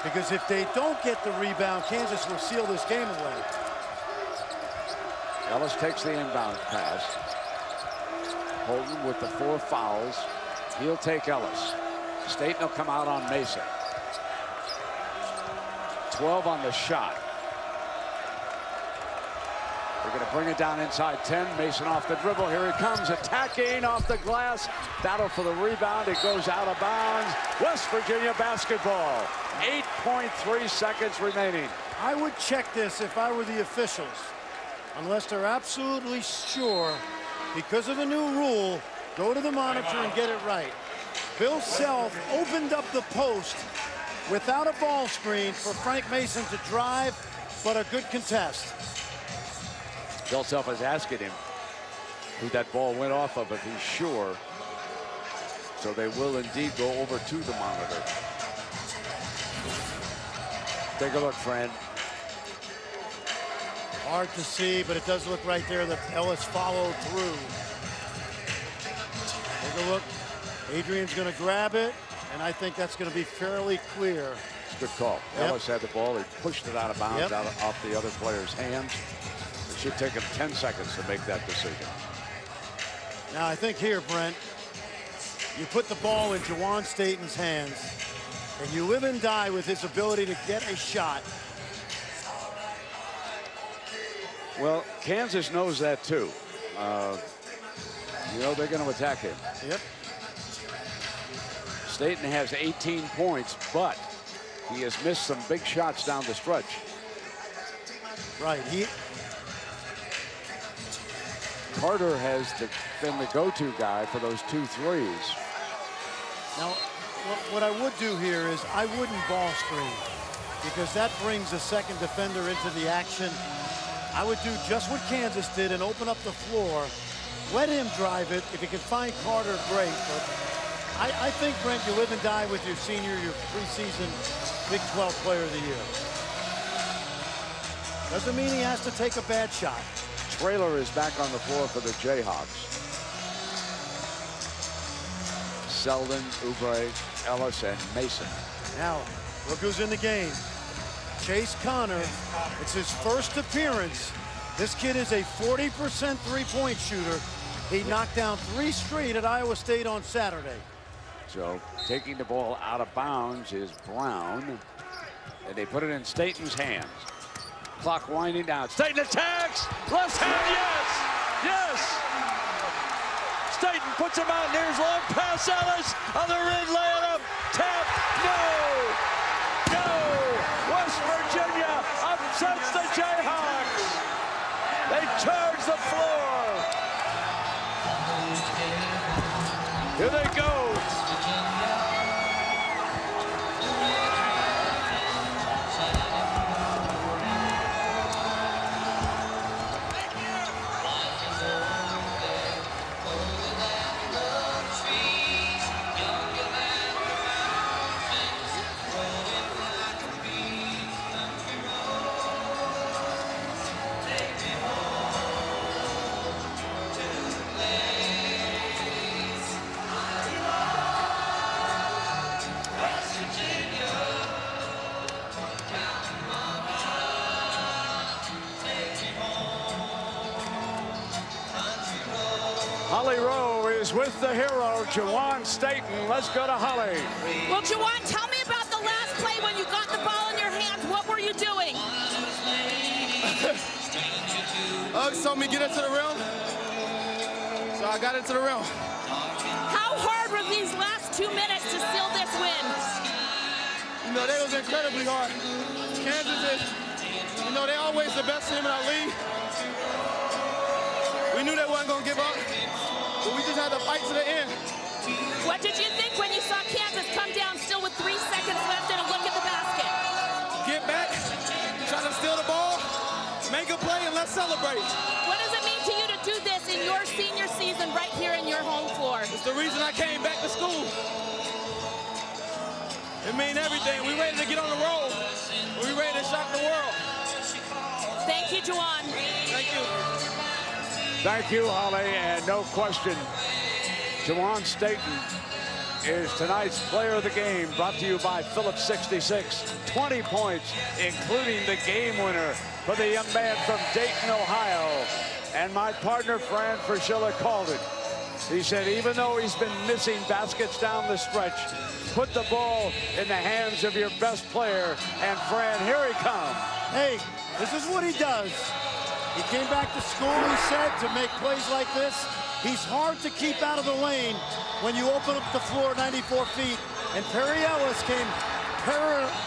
Because if they don't get the rebound, Kansas will seal this game away. Ellis takes the inbound pass. Holden with the 4 fouls. He'll take Ellis. Staten will come out on Mason. 12 on the shot. They're going to bring it down inside 10. Mason off the dribble. Here he comes, attacking off the glass. Battle for the rebound. It goes out of bounds. West Virginia basketball. 8.3 seconds remaining. I would check this if I were the officials, unless they're absolutely sure. Because of the new rule, go to the monitor and get it right. Bill Self opened up the post without a ball screen for Frank Mason to drive, but a good contest. Bill Self is asking him who that ball went off of, if he's sure. So they will indeed go over to the monitor. Take a look, friend. Hard to see, but it does look right there that Ellis followed through. Take a look. Adrian's going to grab it, And I think that's going to be fairly clear. Good call. Yep. Ellis had the ball. He pushed it out of bounds, off the other player's hands. It should take him 10 seconds to make that decision. Now, I think here, Brent, you put the ball in Jawan Staten's hands, and you live and die with his ability to get a shot. Well, Kansas knows that, too. You know they're going to attack him. Yep. Staten has 18 points, but he has missed some big shots down the stretch. Right. Carter has been the go-to guy for those 2 threes. Now, what I would do here is I wouldn't ball screen, because that brings a second defender into the action. I would do just what Kansas did and open up the floor. Let him drive it. If he can find Carter, great. But I think, Brent, you live and die with your senior, your preseason Big 12 Player of the Year. Doesn't mean he has to take a bad shot. Traylor is back on the floor for the Jayhawks. Selden, Oubre, Ellis, and Mason. Now, look who's in the game. Chase Connor. It's his first appearance. This kid is a 40% three-point shooter. He knocked down 3 straight at Iowa State on Saturday. So taking the ball out of bounds is Brown. And they put it in Staten's hands. Clock winding down. Staten attacks. Left hand, yes! Yes! Staten puts him out. There's long pass. Ellis on the rim, laying up. Tap. No! No! West Virginia upsets the Jayhawks. They charge the floor. Here they go. Holly Rowe is with the hero, Jawan Staten. Let's go to Holly. Well, Jawan, tell me about the last play when you got the ball in your hands. What were you doing? Uggs told me get it to the rim, so I got it to the rim. How hard were these last 2 minutes to seal this win? You know, they was incredibly hard. Kansas is, you know, they always the best team in our league. We knew they wasn't going to give up, but we just had to fight to the end. What did you think when you saw Kansas come down still with 3 seconds left and a look at the basket? Get back, try to steal the ball, make a play, and let's celebrate. What does it mean to you to do this in your senior season right here in your home floor? It's the reason I came back to school. It means everything. We ready to get on the road. We ready to shock the world. Thank you, Jawan. Thank you. Thank you, Holly, and no question, Jawan Staten is tonight's player of the game, brought to you by Phillips 66. 20 points, including the game winner for the young man from Dayton, Ohio. And my partner, Fran Fraschilla, called it. He said, even though he's been missing baskets down the stretch, put the ball in the hands of your best player. And Fran, here he comes. Hey, this is what he does. He came back to school, he said, to make plays like this. He's hard to keep out of the lane when you open up the floor 94 feet. And Perry Ellis came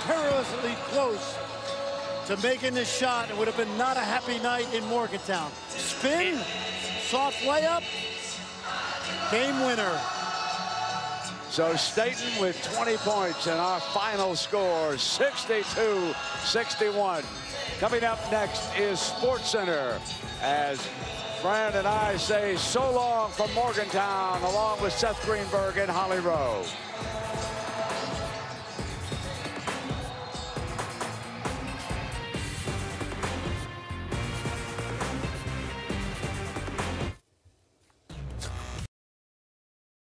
perilously close to making this shot. It would have been not a happy night in Morgantown. Spin, soft layup, game winner. So Staten with 20 points and our final score, 62-61. Coming up next is SportsCenter as Fran and I say so long from Morgantown, along with Seth Greenberg and Holly Rowe.